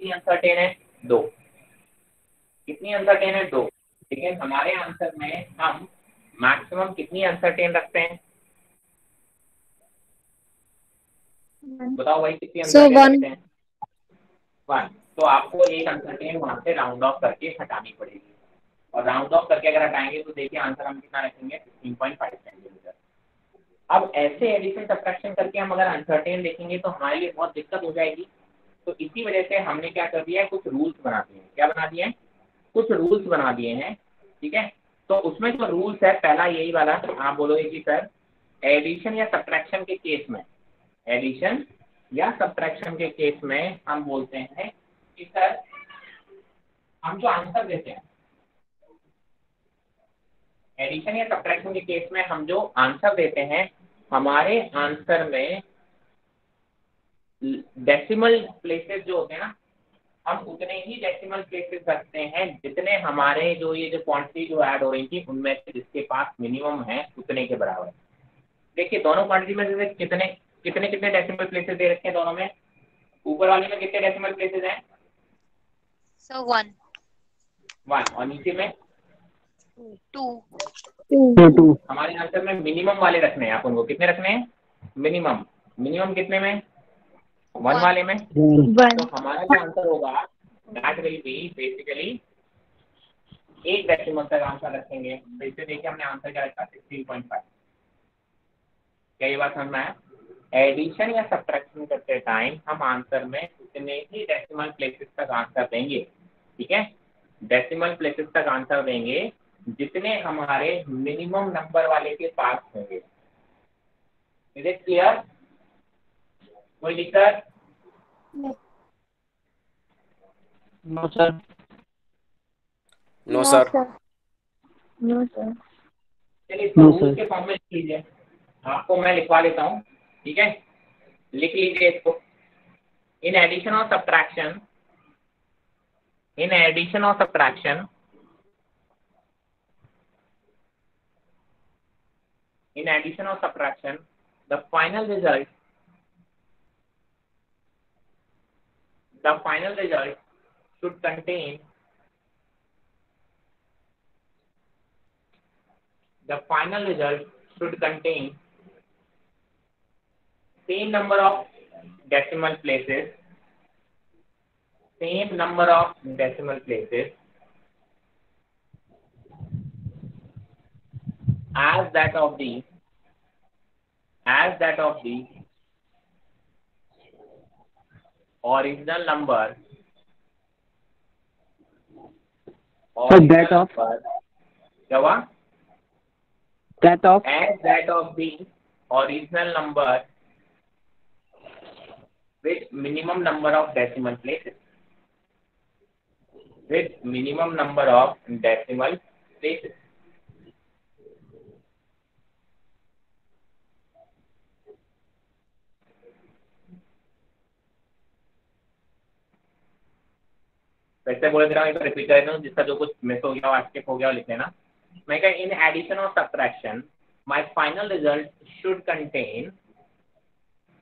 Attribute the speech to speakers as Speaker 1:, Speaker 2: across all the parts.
Speaker 1: कितनी अनसर्टेन है? 2। कितनी अनसर्टेन है? 2। लेकिन हमारे आंसर में हम मैक्सिमम कितनी अनसर्टेन रखते हैं? बताओ भाई, कितनी अनसर्टेन
Speaker 2: वन।
Speaker 1: रखते हैं? 1। तो आपको एक अनसर्टेन वहां से राउंड ऑफ करके हटानी पड़ेगी, और राउंड ऑफ करके अगर हटाएंगे तो देखिए आंसर हम कितना रखेंगे? 16.5 सेंटीमीटर। अब ऐसे एडिशन सब्ट्रैक्शन करके हम अगर अनसर्टेन देखेंगे तो हमारे लिए बहुत दिक्कत हो जाएगी। तो इसी वजह से हमने क्या कर दिया है, कुछ रूल्स बना दिए हैं। क्या बना दिए हैं? कुछ रूल्स बना दिए हैं। ठीक है, तो उसमें जो रूल्स है, पहला यही वाला, आप बोलोगे कि सर एडिशन या सब्ट्रैक्शन के केस में, एडिशन या सब्ट्रैक्शन के केस में हम बोलते हैं कि सर हम जो आंसर देते हैं, एडिशन या सब्ट्रैक्शन के केस में हम जो आंसर देते हैं, हमारे आंसर में डेसिमल प्लेसेस जो होते हैं ना, हम उतने ही डेसिमल प्लेसेस रखते हैं जितने हमारे जो ये जो क्वांटिटी जो ऐड हो रही थी उनमें से जिसके पास मिनिमम है उतने के बराबर। देखिए दोनों क्वांटिटी में से कितने कितने कितने डेसिमल प्लेसेस दे रखे हैं दोनों में? ऊपर वाले में कितने डेसिमल प्लेसेस हैं?
Speaker 3: सर 1
Speaker 1: 1। और नीचे में
Speaker 3: 2।
Speaker 2: 2।
Speaker 1: हमारे आंसर में मिनिमम वाले रखने हैं, आप उनको कितने रखने हैं? मिनिमम। मिनिमम कितने में? 1 वाले में। तो हमारा जो आंसर होगा दैट विल बी बेसिकली एक डेसिमल तक आंसर रखेंगे। तो इससे देखिए हमने आंसर क्या रखा? 16.5। क्या ये बात समझ में आया? एडिशन या सब्ट्रैक्शन करते टाइम हम आंसर में उतने ही डेसिमल प्लेसेस तक आंसर देंगे। ठीक है, डेसिमल प्लेसेस तक आंसर देंगे जितने हमारे मिनिमम नंबर वाले के पास होंगे। Is it clear? कोई दिक्कत?
Speaker 4: No sir.
Speaker 5: No sir.
Speaker 2: No sir.
Speaker 1: चलिए इसको रूल के फॉर्म में लिख लीजिए, आपको मैं लिखवा लेता हूँ। ठीक है, लिख लीजिए इसको। इन एडिशन और subtraction, in addition or subtraction, in addition or subtraction, the final result should contain same number of decimal places, as that of the original number
Speaker 4: that of
Speaker 1: क्या हुआ?
Speaker 4: that of
Speaker 1: as that of the original number with minimum number of decimal places. With minimum number of decimal places. वैसे बोल रहा हूँ, एक repeat कर देता हूँ, जिसका जो कुछ मिस हो गया, स्किप हो गया, लिख लेना। मैं कह इन एडिशन और subtraction my final result should contain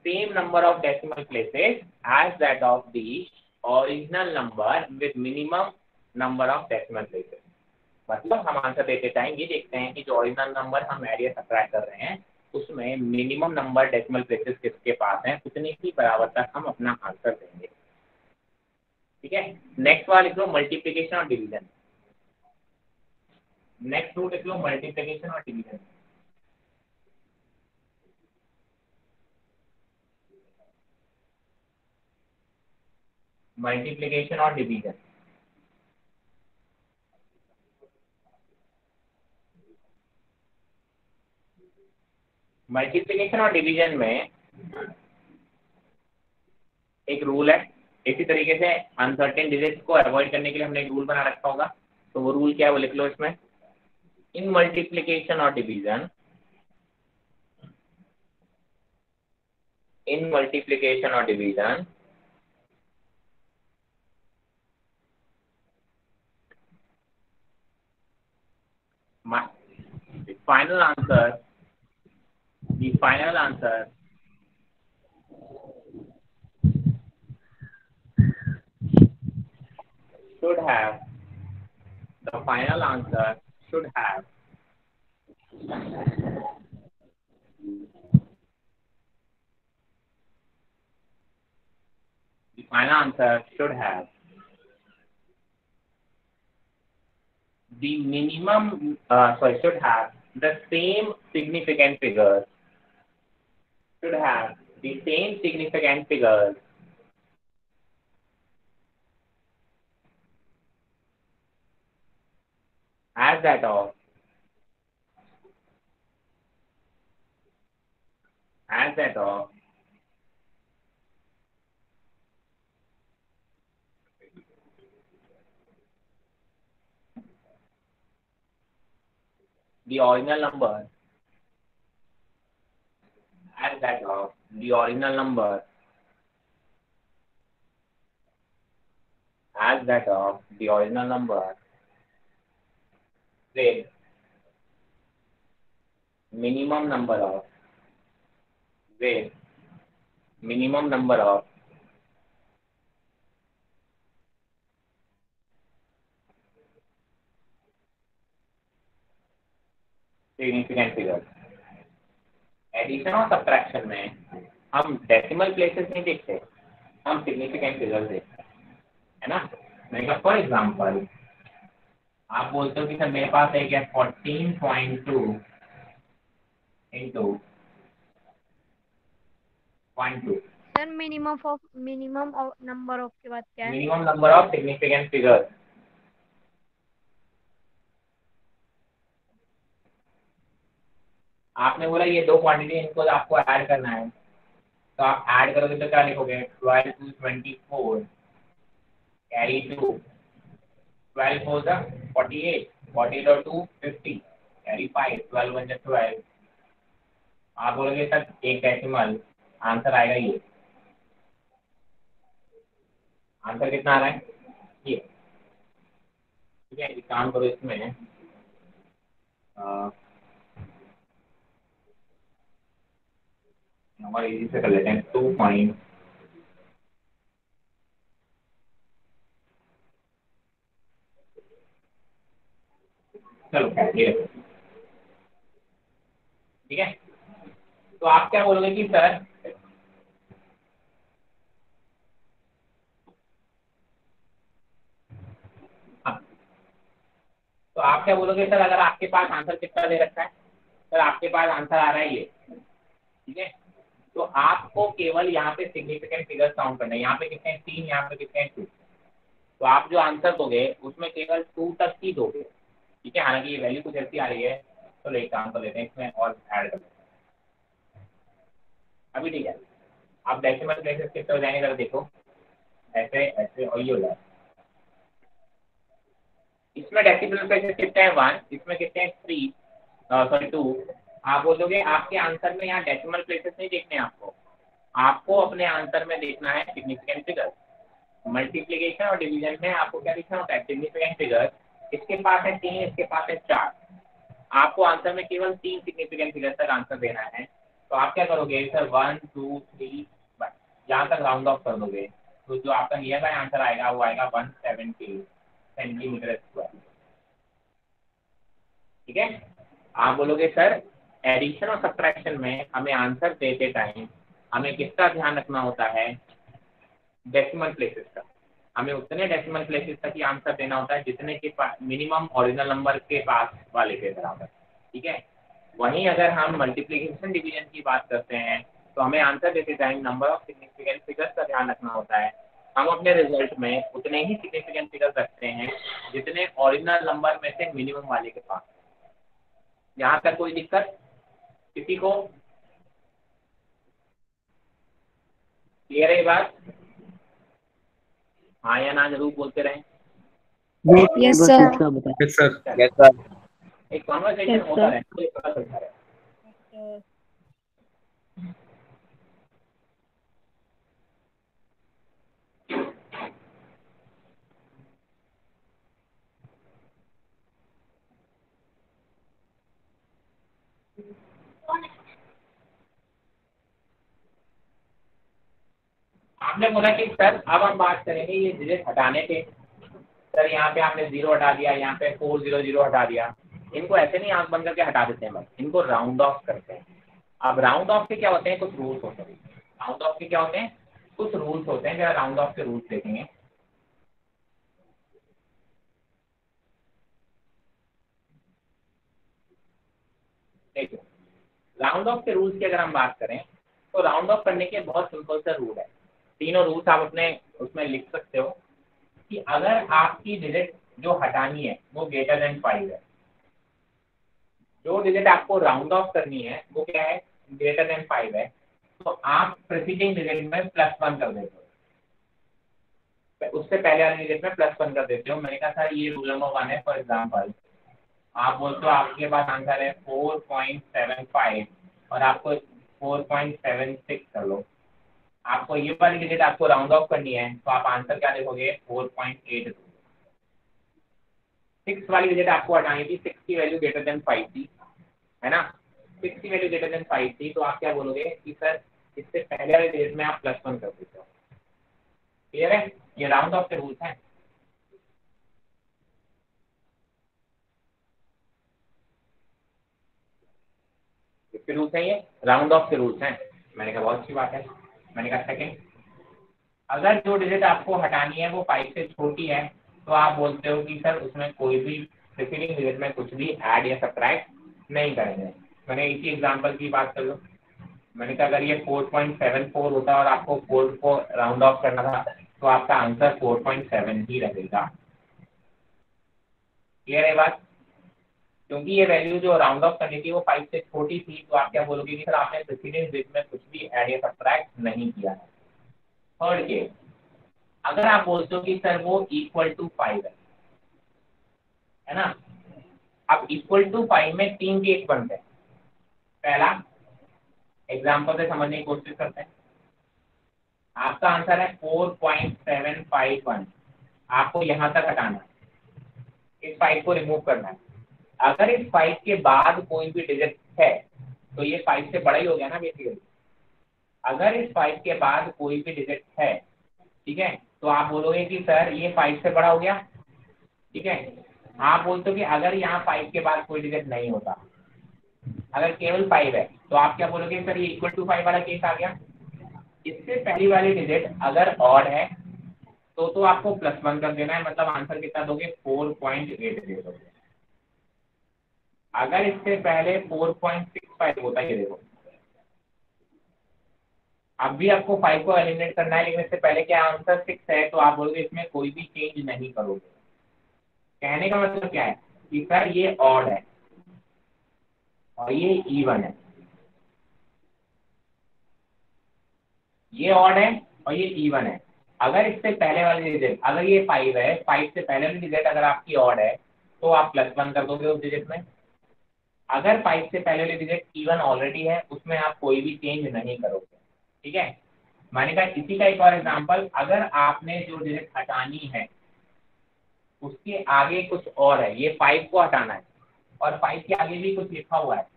Speaker 1: same number of decimal places as that of the original number with minimum number of decimal places. मतलब हम आंसर देते टाइम ये देखते हैं कि जो ओरिजिनल नंबर हम ऐड या सब्ट्रैक्ट कर रहे हैं उसमें मिनिमम नंबर डेसिमल प्लेसेस किसके पास हैं, उतने ही बराबर तक हम अपना आंसर देंगे। ठीक है, नेक्स्ट वाला लिख लो मल्टीप्लिकेशन और डिवीजन। नेक्स्ट रूल लिख लो मल्टीप्लिकेशन और डिवीजन। मल्टीप्लिकेशन और डिवीजन। मल्टीप्लिकेशन और डिवीजन में एक रूल है। इसी तरीके से अनसर्टेन डिजिट्स को अवॉइड करने के लिए हमने एक रूल बना रखा होगा, तो वो रूल क्या है वो लिख लो इसमें। इन मल्टीप्लिकेशन और डिवीजन, इन मल्टीप्लिकेशन और division the final should have, the final answer should have. The final answer should have. The minimum, should have the same significant figures. Should have the same significant figures as that of the original number, as that of the original number, as that of the original number with minimum number of significant figures. Addition और subtraction में हम decimal places नहीं देखते, हम significant figures देखते हैं, है ना। मैं फॉर एग्जांपल आप बोलते हो कि सर मेरे पास एक है 14.2 into 0.2।
Speaker 2: Sir minimum number of के बाद क्या है?
Speaker 1: Minimum number of significant figures. आपने बोला ये दो क्वांटिटी इनको आपको ऐड करना है, तो आप ऐड करोगे तो क्या लिखोगे? 12 to 24 कैरी 2, 12 4 जा 48, 48 और 2 50 कैरी 5, 12 1 जा 12। आप बोलोगे सर एक डेसिमल, आंसर आएगा ये। आंसर कितना आ रहा है? ये। ठीक है, एक काम करो इसमें नंबर इजी से कर लेते हैं। 2 पॉइंट चलो ये ठीक है। तो आप क्या बोलोगे कि सर हाँ, तो आप क्या बोलोगे सर अगर आपके पास आंसर कितना दे रखा है? सर आपके पास आंसर आ रहा है ये, ठीक है। तो आपको केवल यहाँ पे सिग्निफिकेंट फिगर्स काउंट करना है। यहाँ पे कितने हैं? 3, यहाँ पे कितने हैं? 2। तो आप जो आंसर दोगे उसमें केवल 2 तक ही दोगे, ठीक है। हालांकि ये वैल्यू कुछ ऐसी आ रही है, तो एक काम कर लेते हैं इसमें और ऐड कर लेते हैं अभी, ठीक है। आप डेसिमल प्लेसेस कितने हो जाएंगे जरा देखो, ऐसे ऐसे और ये हो जाए। इसमें डेसिमल प्लेसेस कितने हैं? 1। इसमें कितने हैं? 3 2। आप बोलोगे आपके आंसर में यहाँ डेसिमल प्लेसेस नहीं देखने आपको अपने आंसर में देखना है सिग्निफिकेंट फिगर। मल्टीप्लिकेशन और डिवीजन में आपको क्या लिखना होता है? Significant figure. इसके पास है 3, इसके पास है 4। आपको आंसर में केवल 3 सिग्निफिकेंट फिगर तक आंसर देना है। तो आप क्या करोगे सर? 1 2 3 बस यहाँ तक राउंड ऑफ कर दोगे, तो जो आपका नियर बाय आंसर आएगा वो आएगा 170 सेंटीमीटर स्क्वायर, ठीक है। आप बोलोगे सर एडिशन और सब्ट्रैक्शन में हमें आंसर देते टाइम हमें किसका ध्यान रखना होता है? डेसिमल प्लेसेस का। हमें उतने डेसिमल प्लेसेस तक ही आंसर देना होता है जितने के पास मिनिमम ओरिजिनल नंबर के पास वाले के बराबर, ठीक है। वहीं अगर हम मल्टीप्लिकेशन डिवीजन की बात करते हैं तो हमें आंसर देते time number of significant figures का ध्यान रखना होता है। हम अपने रिजल्ट में उतने ही सिग्निफिकेंट फिगर्स रखते हैं जितने ओरिजिनल नंबर में से मिनिमम वाले के पास। यहाँ तक कोई दिक्कत किसी को? क्लियर है ये बात? हाँ या ना जरूर बोलते रहें।
Speaker 2: Yes sir.
Speaker 4: Yes sir.
Speaker 5: Yes sir.
Speaker 1: एक कॉन्वर्सेशन होता है तो पता चलता है। आपने बोला कि सर अब हम बात करेंगे ये डिजिट हटाने के, सर यहाँ पे आपने 0 हटा दिया, यहाँ पे 400 हटा दिया। इनको ऐसे नहीं आंख बंद करके हटा देते हैं, बस इनको राउंड ऑफ करते हैं। अब राउंड ऑफ के क्या होते हैं, कुछ रूल्स होते हैं। राउंड ऑफ के क्या होते हैं, कुछ रूल्स होते हैं। जरा राउंड ऑफ के रूल्स देखेंगे। देखिए, राउंड ऑफ के रूल्स की अगर हम बात करें तो राउंड ऑफ करने के बहुत सिंपल सा रूल है। तीनों रूल्स आप अपने उसमें लिख सकते हो कि अगर आपकी डिजिट जो हटानी है वो ग्रेटर देन 5 है, जो डिजिट आपको राउंड ऑफ करनी है वो क्या है, ग्रेटर देन 5 है, तो आप प्रीसीडिंग डिजिट में +1 कर देते हो, उससे पहले वाले डिजिट में +1 कर देते हो। मैंने कहा सर ये रूल नंबर 1 है। फॉर एग्जाम्पल आप बोलते हो आपके पास आंसर है 4.75 और आपको 4.76 कर लो, आपको ये वाली डिजिट आपको राउंड ऑफ करनी है, तो आप आंसर क्या देखोगे, 4.8। 6 वाली डिजिट आपको हटानी थी, 6 की वैल्यू ग्रेटर देन 5 थी, है ना। 6 की वैल्यू ग्रेटर देन 5 थी, तो आप क्या बोलोगे कि सर इससे पहले वाले डिजिट में आप +1 कर देते हो। क्लियर है, ये राउंड ऑफ के रूल्स हैं। किसके रूल्स हैं ये, राउंड ऑफ के रूल्स हैं। मैंने कहा बहुत अच्छी बात है। मैंने कहा सेकंड, अगर जो डिजिट आपको हटानी है वो 5 से छोटी है, तो आप बोलते हो कि सर उसमें कोई भी प्रीसीडिंग डिजिट में कुछ भी ऐड या सब्ट्रैक्ट नहीं करेंगे। मैंने इसी एग्जांपल की बात कर लो। मैंने कहा अगर ये 4.74 होता और आपको 4 को राउंड ऑफ करना था, तो आपका आंसर 4.7 ही रहेगा। क्लियर है बात, क्योंकि ये वैल्यू जो राउंड ऑफ करनी थी वो 5 से छोटी थी, तो आप क्या बोलोगे कि सर आपने प्रीसीडिंग डिजिट में कुछ भी ऐड या सब्ट्रैक्ट नहीं किया है। थर्ड केस, अगर आप बोलते हो कि सर वो =5 है ना। अब =5 में 3 केस बनते हैं। पहला एग्जांपल से समझने की कोशिश करते हैं। आपका आंसर है 4.751, आपको यहां तक हटाना है, इस 5 को रिमूव करना है। अगर इस 5 के बाद कोई भी डिजिट है तो ये 5 से बड़ा ही हो गया ना बेसिकली। अगर इस 5 के बाद कोई भी डिजिट है, ठीक है, तो आप बोलोगे कि सर ये 5 से बड़ा हो गया। ठीक है, आप बोलते हो कि अगर यहाँ 5 के बाद कोई डिजिट नहीं होता, अगर केवल 5 है, तो आप क्या बोलोगे सर ये =5 वाला केस आ गया। इससे पहली वाली डिजिट अगर ऑड है तो आपको +1 कर देना है, मतलब आंसर कितना दोगे, 4.8 दे दोगे। अगर इससे पहले 4.65 होता है, ये देखो अब भी आपको 5 को एलिमिनेट करना है, लेकिन इससे पहले क्या आंसर 6 है, तो आप बोलोगे इसमें कोई भी चेंज नहीं करोगे। कहने का मतलब क्या है कि सर ये ऑड है और ये इवन है, ये ऑड है और ये इवन है। अगर इससे पहले वाली डिजिट, अगर ये 5 है, 5 से पहले वाली डिजिट अगर आपकी ऑड है, तो आप +1 कर दोगे उस डिजिट में। अगर 5 से पहले वाली डिजिट इवन ऑलरेडी है, उसमें आप कोई भी चेंज नहीं करोगे। ठीक है, मैंने कहा इसी का एक और एग्जांपल, अगर आपने जो डिजिट हटानी है उसके आगे कुछ और है, ये 5 को हटाना है और 5 के आगे भी कुछ लिखा हुआ है,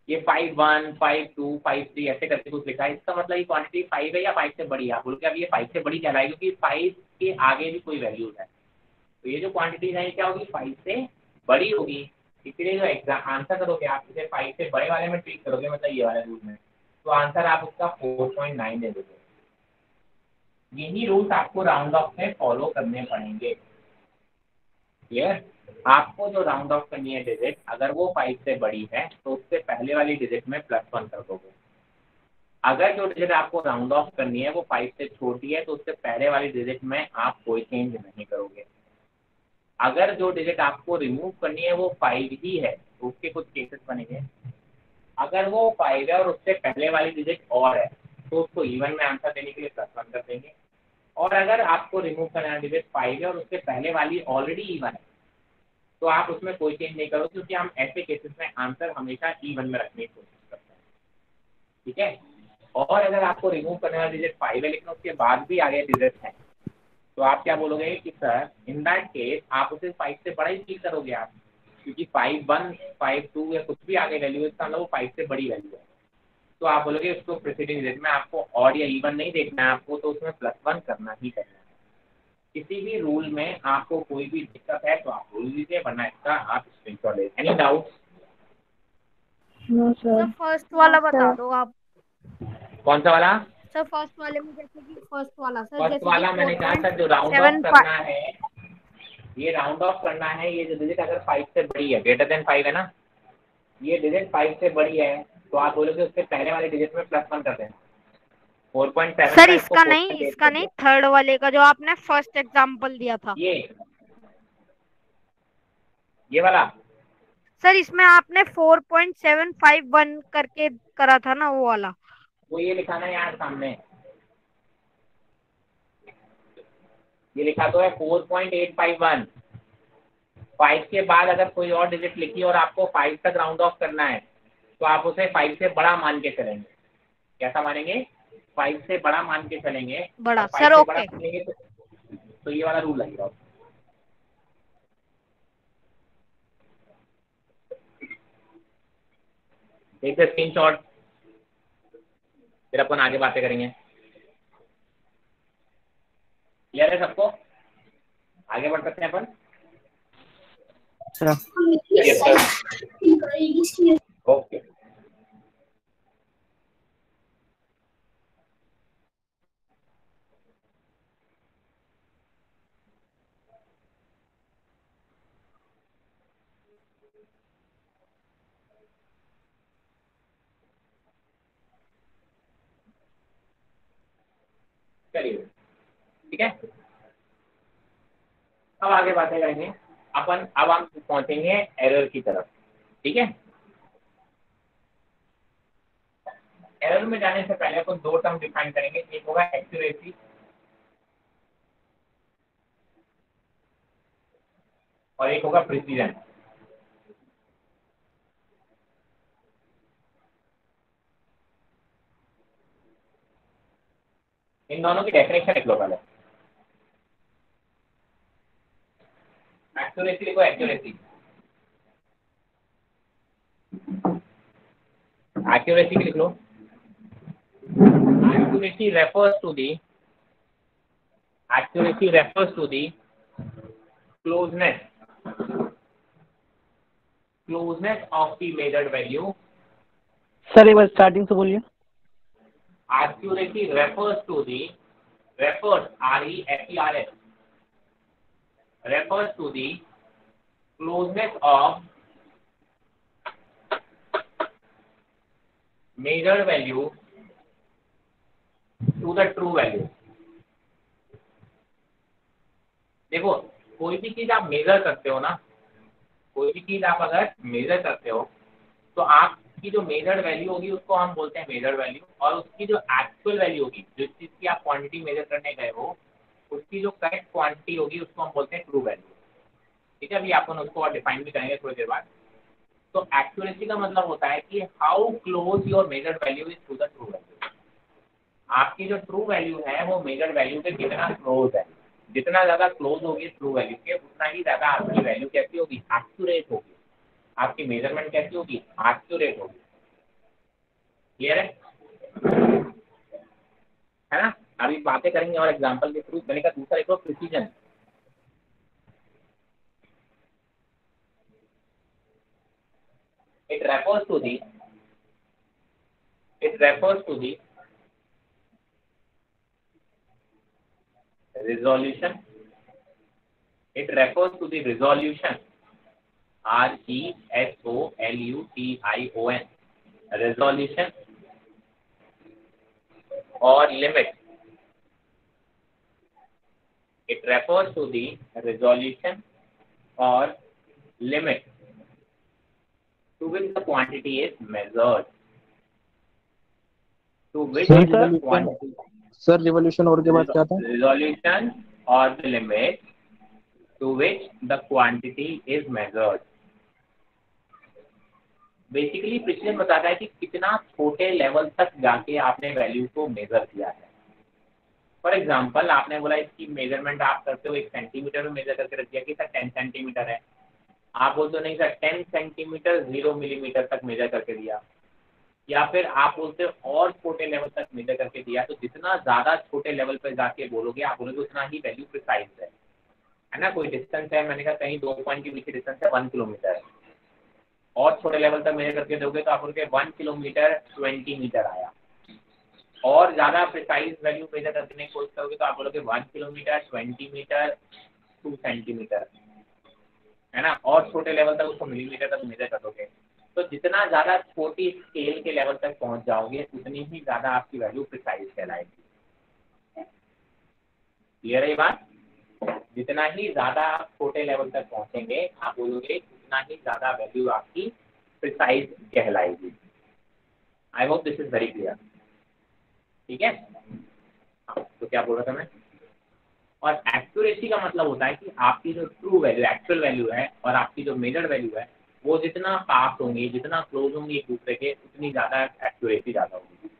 Speaker 1: ये 5.1 5.2 5.3 ऐसे करके कुछ लिखा है, इसका मतलब ये क्वांटिटी 5 है या 5 से बड़ी है। आप बोलोगे अब ये 5 से बड़ी कहलाएगी क्योंकि 5 के आगे भी कोई वैल्यूज है, तो ये जो क्वांटिटीज है क्या होगी, 5 से बड़ी होगी। इसलिए जो एग्जाम आंसर करोगे आप इसे 5 से बड़े वाले में ट्रीट करोगे, मतलब ये वाले रूल में, तो आंसर आप उसका 4.9 दे दोगे। यही रूल्स आपको राउंड ऑफ में फॉलो करने पड़ेंगे। क्लियर, आपको जो राउंड ऑफ करनी है डिजिट, अगर वो 5 से बड़ी है तो उससे पहले वाली डिजिट में +1 कर दोगे। अगर जो डिजिट आपको राउंड ऑफ करनी है वो 5 से छोटी है, तो उससे पहले वाली डिजिट में आप कोई चेंज नहीं करोगे। अगर जो डिजिट आपको रिमूव करनी है वो 5 ही है, तो उसके कुछ केसेस बनेंगे। अगर वो 5 है और उससे पहले वाली डिजिट और है, तो उसको इवन में आंसर देने के लिए +1 कर देंगे। और अगर आपको रिमूव करना डिजिट 5 है और उससे पहले वाली ऑलरेडी इवन है, तो आप उसमें कोई चेंज नहीं करो, क्योंकि हम ऐसे केसेस में आंसर हमेशा इवन में रखने की कोशिश करते हैं। ठीक है, और अगर आपको रिमूव करने वाला डिजिट 5 है लेकिन उसके बाद भी आगे डिजिट है, तो आप क्या बोलोगे कि सर इन दैट केस आप उसे 5 से बड़ा ही फील करोगे आप, क्योंकि 5.1 5.2 या कुछ भी आगे वैल्यू है, इसका मतलब वो 5 से बड़ी वैल्यू है। तो आप बोलोगे उसको प्रीसीडिंग डिजिट में आपको ऑड या इवन नहीं देखना है आपको, तो उसमें +1 करना ही करना है। किसी भी रूल में आपको कोई भी दिक्कत है तो आप रूल लीजिए, वरना इसका आप स्क्रीनशॉट ले। Any doubt?
Speaker 4: No
Speaker 2: sir
Speaker 4: sir.
Speaker 2: First वाला बता दो आप।
Speaker 1: कौन सा वाला?
Speaker 2: सर फर्स्ट वाले में जैसे कि फर्स्ट वाला सर
Speaker 1: फर्स्ट
Speaker 2: जैसे कि
Speaker 1: वाला मैंने कहा था जो राउंड ऑफ
Speaker 2: 4.75
Speaker 1: करना है, ये राउंड ऑफ करना है, ये जो डिजिट अगर 5 से बड़ी है, ग्रेटर देन 5 है ना, ये डिजिट 5 से बड़ी है तो आप बोलोगे उसके पहले वाले डिजिट में +1 कर दें। 4.7
Speaker 2: सर
Speaker 1: का इसको
Speaker 2: इसका
Speaker 1: 4.8
Speaker 2: नहीं,
Speaker 1: कर
Speaker 2: थर्ड वाले का जो आपने फर्स्ट एग्जांपल दिया था।
Speaker 1: ये वाला
Speaker 2: सर इसमें आपने 4.751 करके करा था ना वो वाला।
Speaker 1: वो ये लिखा ना यार सामने, ये लिखा तो है 4.851। 5 के बाद अगर कोई और डिजिट लिखी और आपको 5 तक राउंड ऑफ करना है तो आप उसे 5 से बड़ा मान के चलेंगे। कैसा मानेंगे? 5 से बड़ा मान के चलेंगे।
Speaker 2: बड़ा
Speaker 1: और 5
Speaker 2: सर
Speaker 1: से
Speaker 2: ओके।
Speaker 1: बड़ा चलेंगे तो ये वाला रूल लगेगा। देखिए स्क्रीनशॉट, फिर अपन आगे बातें करेंगे। क्लियर है सबको? आगे बढ़ सकते हैं अपन। ओके चलिए, ठीक है। अब आगे बातें करेंगे अपन। अब हम पहुंचेंगे एरर की तरफ, ठीक है। एरर में जाने से पहले अपन 2 टर्म डिफाइन करेंगे। एक होगा एक्यूरेसी और एक होगा प्रिसीजन। इन दोनों की डेफिनेशन लिख लो पहले। एक्यूरेसी लिखो, एक्यूरेसी। एक्यूरेसी लिख लो। Accuracy refers to the closeness of the measured value.
Speaker 4: Sir एक बार स्टार्टिंग से बोलिए।
Speaker 1: Accuracy refers to the refers to the closeness of measured value to the true value. देखो, कोई भी चीज आप मेजर करते हो ना, कोई भी चीज आप अगर मेजर करते हो तो आपकी जो मेजर्ड वैल्यू होगी उसको हम बोलते हैं मेजर्ड वैल्यू, और उसकी जो एक्चुअल वैल्यू होगी, जिस चीज की आप क्वांटिटी मेजर करने गए हो, उसकी जो करेक्ट क्वांटिटी होगी उसको हम बोलते हैं ट्रू वैल्यू। ठीक है, अभी अपन उसको और डिफाइन भी करेंगे थोड़ी देर बाद। तो एक्यूरेसी का मतलब होता है कि how close your measured value is to the true value. आपकी जो ट्रू वैल्यू है वो मेजर्ड वैल्यू के कितना क्लोज है। जितना ज्यादा क्लोज होगी ट्रू वैल्यू के, उतना ही ज्यादा आपकी वैल्यू कैसी होगी, एक्यूरेट होगी। आपकी मेजरमेंट कैसी होगी, एक्यूरेट होगी। क्लियर है ना? अभी बातें करेंगे और एग्जांपल के थ्रू। मैंने कहा दूसरा एक precision. it refers to the resolution. It refers to the resolution, resolution, resolution or limit. It refers to the resolution or limit to which the quantity is measured. To which the quantity.
Speaker 5: Sir revolution और के बाद क्या था?
Speaker 1: Resolution or the limit to which the quantity is measured. Basically precision बताता है कि कितना छोटे लेवल तक जाके आपने वैल्यू को मेजर किया है। फॉर एग्जांपल आपने बोला इसकी मेजरमेंट आप करते हो 1 सेंटीमीटर में मेजर करके रख दिया कि सर 10 सेंटीमीटर है। आप बोलते हो नहीं सर 10 सेंटीमीटर 0 मिलीमीटर तक मेजर करके दिया। या फिर आप बोलते हो और छोटे लेवल तक मेजर करके दिया, तो जितना ज्यादा छोटे लेवल पे जाके बोलोगे आप बोलोगे उतना ही वैल्यू प्रिसाइज है ना। कोई डिस्टेंस है, मैंने कहा कहीं 2 पॉइंट के बीच डिस्टेंस है 1 किलोमीटर, और छोटे लेवल तक मेजर करके दोगे तो आप बोलोगे 1 किलोमीटर 20 मीटर आया। और ज्यादा प्रिसाइज वैल्यू मेजर करने की कोशिश करोगे तो आप बोलोगे 1 किलोमीटर 20 मीटर 2 सेंटीमीटर, है ना। और छोटे लेवल तक उसको मिलीमीटर तक मेजर करोगे। तो जितना ज्यादा छोटी स्केल के लेवल तक पहुंच जाओगे उतनी ही ज्यादा आपकी वैल्यू प्रिसाइज कहलाएगी। क्लियर है ये बात? जितना ही ज्यादा आप छोटे लेवल तक पहुंचेंगे आप बोलोगे उतना ही ज्यादा वैल्यू आपकी प्रिसाइज कहलाएगी। I hope this is very clear. ठीक है, तो क्या बोल रहा था मैं? और एक्यूरेसी का मतलब होता है कि आपकी जो ट्रू वैल्यू एक्चुअल वैल्यू है और आपकी जो मेजर्ड वैल्यू है वो जितना पास होंगी, जितना क्लोज होंगी एक दूसरे के, उतनी ज्यादा एक्यूरेसी ज्यादा होगी।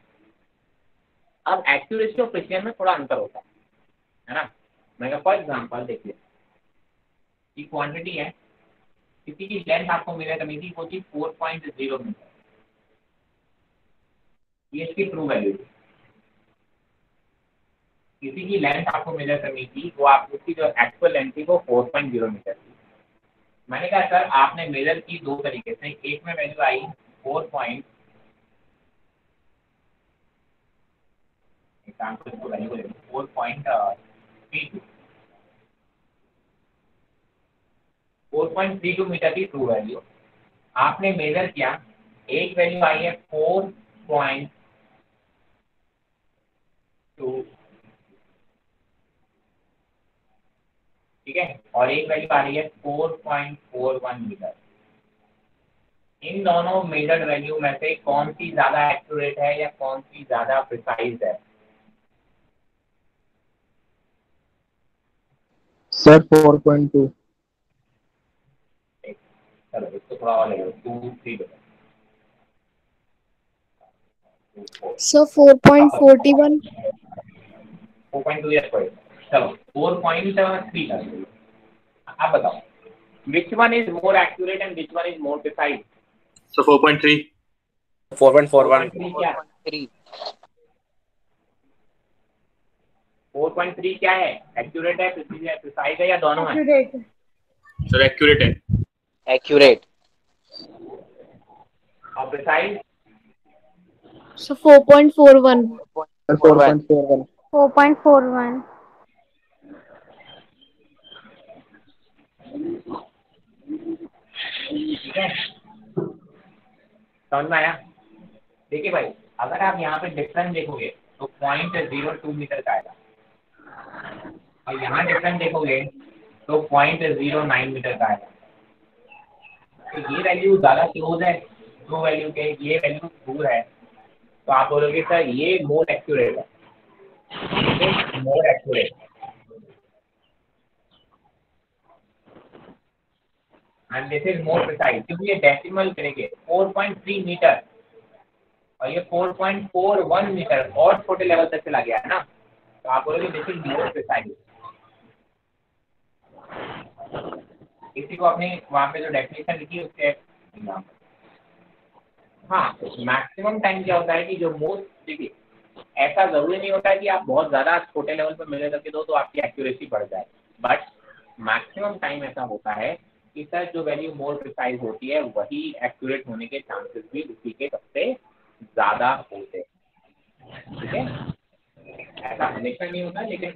Speaker 1: अब एक्यूरेसी और प्रिसीजन में थोड़ा अंतर होता है ना। मैं फॉर एग्जांपल देखिए, ये क्वांटिटी है, किसी की लेंथ आपको मिले करनी थी वो थी 4.0 मीटर, ये इसकी ट्रू वैल्यू थी। किसी की लेंथ आपको मेजर करनी थी, वो आप उसकी जो एक्चुअल लेंथ थी वो 4.0 मीटर थी। मैंने कहा सर आपने मेजर की दो तरीके से, एक में वैल्यू आई 4.32, मीटर की ट्रू वैल्यू आपने मेजर किया। एक वैल्यू आई है 4.2, ठीक है, और एक वैल्यू आ रही है 4.41 मीटर। इन दोनों मेजर्ड वैल्यू में से कौन सी ज्यादा एक्यूरेट है या कौन सी ज्यादा प्रिसाइज है?
Speaker 5: सर 4.2।
Speaker 1: चलो इसको थोड़ा और लगेगा 2 3
Speaker 6: सर 4.41।
Speaker 1: 4.2 या कोई, चलो 4.3 कर लो। आप बताओ which one is more accurate and which one is more precise?
Speaker 7: So 4.3.
Speaker 1: 4.41 क्या? 4.3 क्या है? एक्यूरेट है, प्रिसाइज है या दोनों है?
Speaker 7: Sir, accurate है।
Speaker 8: Accurate.
Speaker 1: और प्रिसाइज?
Speaker 6: सर 4.41।
Speaker 5: 4.41।
Speaker 2: 4.41।
Speaker 1: ठीक है, समझ में आया? देखिए भाई, अगर आप यहाँ पे डिफरेंस देखोगे तो 0.02 मीटर का आएगा, और यहाँ डिफरेंस देखोगे तो 0.09 मीटर का आएगा। तो ये वैल्यू ज़्यादा क्लोज है ट्रू वैल्यू के, ये वैल्यू दूर है, तो आप बोलोगे सर ये मोर एक्यूरेट है, more accurate. And this is more precise, क्योंकि ये डेसिमल करेंगे 4.3 मीटर और ये 4.41 मीटर और छोटे लेवल तक चला गया है ना, तो आप बोलोगे दिस इज मोर प्रिसाइज। इसी को आपने वहाँ पे जो डेफिनेशन लिखी उसके हाँ, मैक्सिमम टाइम क्या होता है कि जो मोस्ट, देखिए ऐसा जरूरी नहीं होता है कि आप बहुत ज़्यादा छोटे लेवल पर मेजर करके दो तो आपकी एक्यूरेसी बढ़ जाए, बट मैक्सिमम टाइम ऐसा होता है कि सर जो वैल्यू मोर प्रिसाइज होती है वही एक्यूरेट होने के चांसेस भी उसी के सबसे ज़्यादा होते हैं। ठीक है, ऐसा हमेशा नहीं होता, लेकिन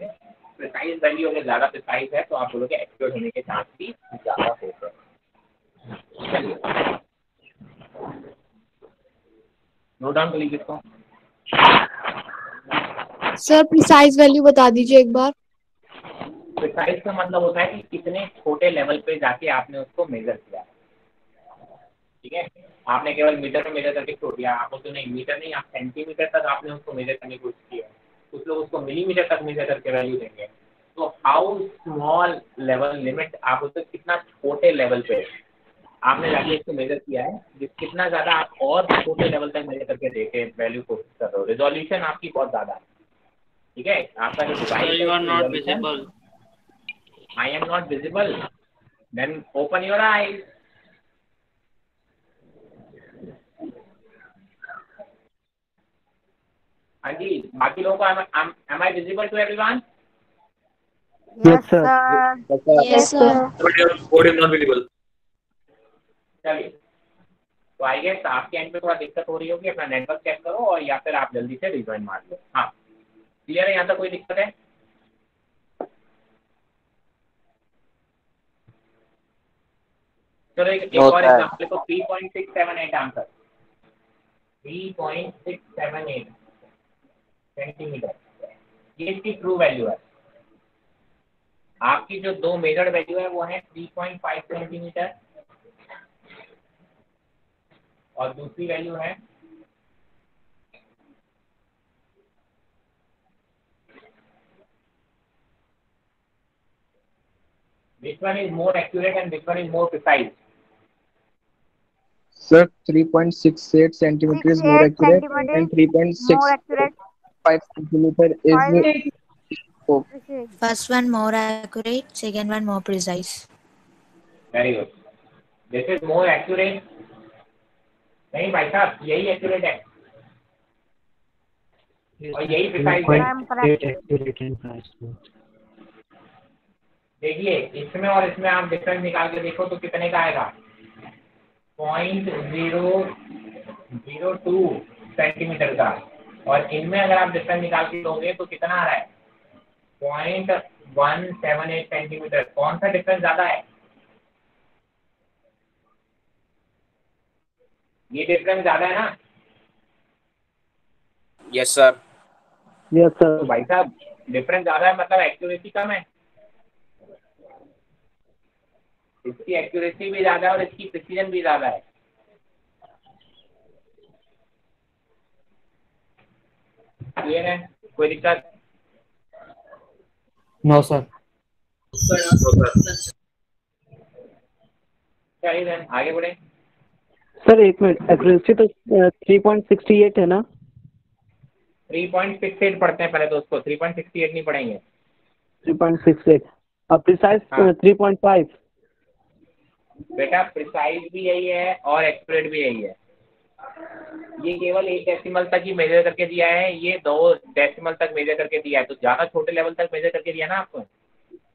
Speaker 1: प्रिसाइज वैल्यू अगर ज़्यादा प्रिसाइज है तो आप बोलोगे एक्यूरेट होने के चांस भी ज़्यादा होते हैं। चलिए नोट डाउन कर लीजिए इसको।
Speaker 6: सर प्रिसाइज वैल्यू बता दीजिए एक बार।
Speaker 1: प्रिसाइज का मतलब होता है कि कितने छोटे लेवल पे जाके आपने उसको मेजर किया। ठीक है, आपने केवल मीटर में मेजर करके छोड़ दिया, आपको तो नहीं मीटर नहीं, आप सेंटीमीटर तक आपने उसको मेजर करने की कोशिश की है, कुछ लोग उसको मिलीमीटर तक मेजर करके वैल्यू देंगे। तो हाउ स्मॉल लेवल लिमिट, आप उसको कितना छोटे लेवल पे आपने जाके इसको मेजर किया है, जिस कितना ज़्यादा आप और छोटे लेवल तक मेजर करके देखे वैल्यू कोशिश कर रहे हो, रिजोल्यूशन आपकी बहुत ज़्यादा है। ठीक है, आपका जो device
Speaker 7: You are not visible.
Speaker 1: I am not visible. Then open your eyes. हाँ जी, बाकी लोगों को am I visible to everyone?
Speaker 2: Yes,
Speaker 4: sir.
Speaker 2: sir.
Speaker 3: Yes, sir.
Speaker 7: But your board is not visible.
Speaker 1: चलिए, तो आई गेस आपके and पे थोड़ा दिक्कत हो रही होगी, अपना नेटवर्क चेक करो और या फिर आप जल्दी से रिज्वाइन मार लो। हाँ, क्लियर है? यहाँ तक कोई दिक्कत है? चलो एक और एग्जाम्पल को 3.678 आंसर 3.678 सेंटीमीटर, ये इसकी ट्रू वैल्यू है। आपकी जो दो मेजर्ड वैल्यू है वो है 3.5 सेंटीमीटर और दूसरी वैल्यू है 'Which one is more accurate and which one is more precise?
Speaker 5: Sir, 3.68 centimeter is more
Speaker 2: 68
Speaker 5: accurate
Speaker 2: centimeter
Speaker 5: and
Speaker 2: is more
Speaker 5: 3.65
Speaker 2: accurate.
Speaker 5: centimeter is oh,
Speaker 2: Precise.
Speaker 3: First one more accurate, second one more precise.
Speaker 1: Very good. This is more accurate. नहीं भाई साहब, यही accurate है और यही precise है।
Speaker 2: I'm correct.
Speaker 1: देखिए, इसमें और इसमें आप डिफरेंस निकाल के देखो तो कितने का आएगा? 0.002 सेंटीमीटर का, और इनमें अगर आप डिफरेंस निकाल के लोगे तो कितना आ रहा है? 0.178 सेंटीमीटर। कौन सा डिफरेंस ज्यादा है? ये डिफरेंस ज्यादा है ना?
Speaker 8: Yes sir.
Speaker 4: Yes,
Speaker 1: तो
Speaker 4: sir.
Speaker 1: भाई साहब, डिफरेंस ज्यादा है मतलब एक्यूरेसी कम है। इसकी एक्यूरेसी भी ज्यादा है और इसकी प्रिसीजन भी ज्यादा है। क्लियर है? कोई दिक्कत?
Speaker 4: No, sir.
Speaker 1: चलिए then, आगे बढ़े।
Speaker 4: सर एक मिनट, एक्यूरेसी तो 3.68 है ना?
Speaker 1: 3.68 पढ़ते हैं पहले तो उसको, 3.68 नहीं पढ़ेंगे।
Speaker 4: 3.68 अब प्रिसाइज
Speaker 1: हाँ।
Speaker 4: 3.5।
Speaker 1: बेटा प्रिसाइज भी यही है और एक्यूरेट भी यही है। ये केवल 1 डेसिमल तक ही मेजर करके दिया है, ये 2 डेसिमल तक मेजर करके दिया है, तो ज्यादा छोटे लेवल तक मेजर करके दिया ना आपको।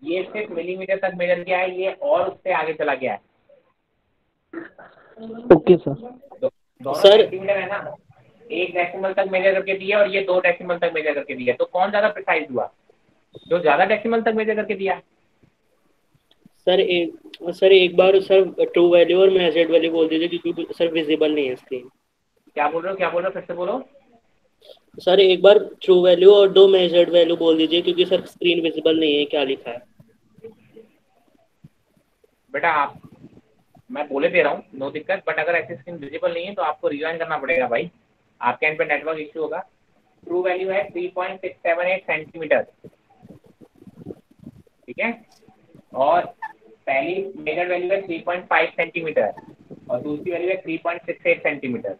Speaker 1: ये सिर्फ मिलीमीटर तक मेजर किया है, ये और उससे आगे चला गया है।
Speaker 4: Okay sir.
Speaker 1: दोनों सेंटीमीटर है ना, 1 डेसिमल तक मेजर करके दिया और ये 2 डेसिमल तक मेजर करके दिया, तो कौन ज्यादा प्रिसाइज हुआ? जो ज्यादा डेसिमल तक मेजर करके दिया।
Speaker 9: सर एक बार सर ट्रू वैल्यू और मेजर्ड वैल्यू बोल दीजिए क्योंकि सर विजिबल नहीं है स्क्रीन।
Speaker 1: क्या बोल रहे हो? फिर से बोलो।
Speaker 9: सर एक बार ट्रू वैल्यू और 2 मेजर्ड वैल्यू बोल दीजिए क्योंकि सर स्क्रीन विजिबल नहीं है, क्या लिखा है।
Speaker 1: बेटा मैं बोले दे रहा हूँ, नो दिक्कत, बट अगर ऐसी स्क्रीन विजिबल नहीं है तो आपको रिजाइन करना पड़ेगा भाई, आपके एंड पे नेटवर्क इश्यू होगा। ट्रू वैल्यू है 3.678 सेंटीमीटर, ठीक है, और पहली मेजर वैल्यू है 3.5 सेंटीमीटर और दूसरी वैल्यू है 3.68 सेंटीमीटर।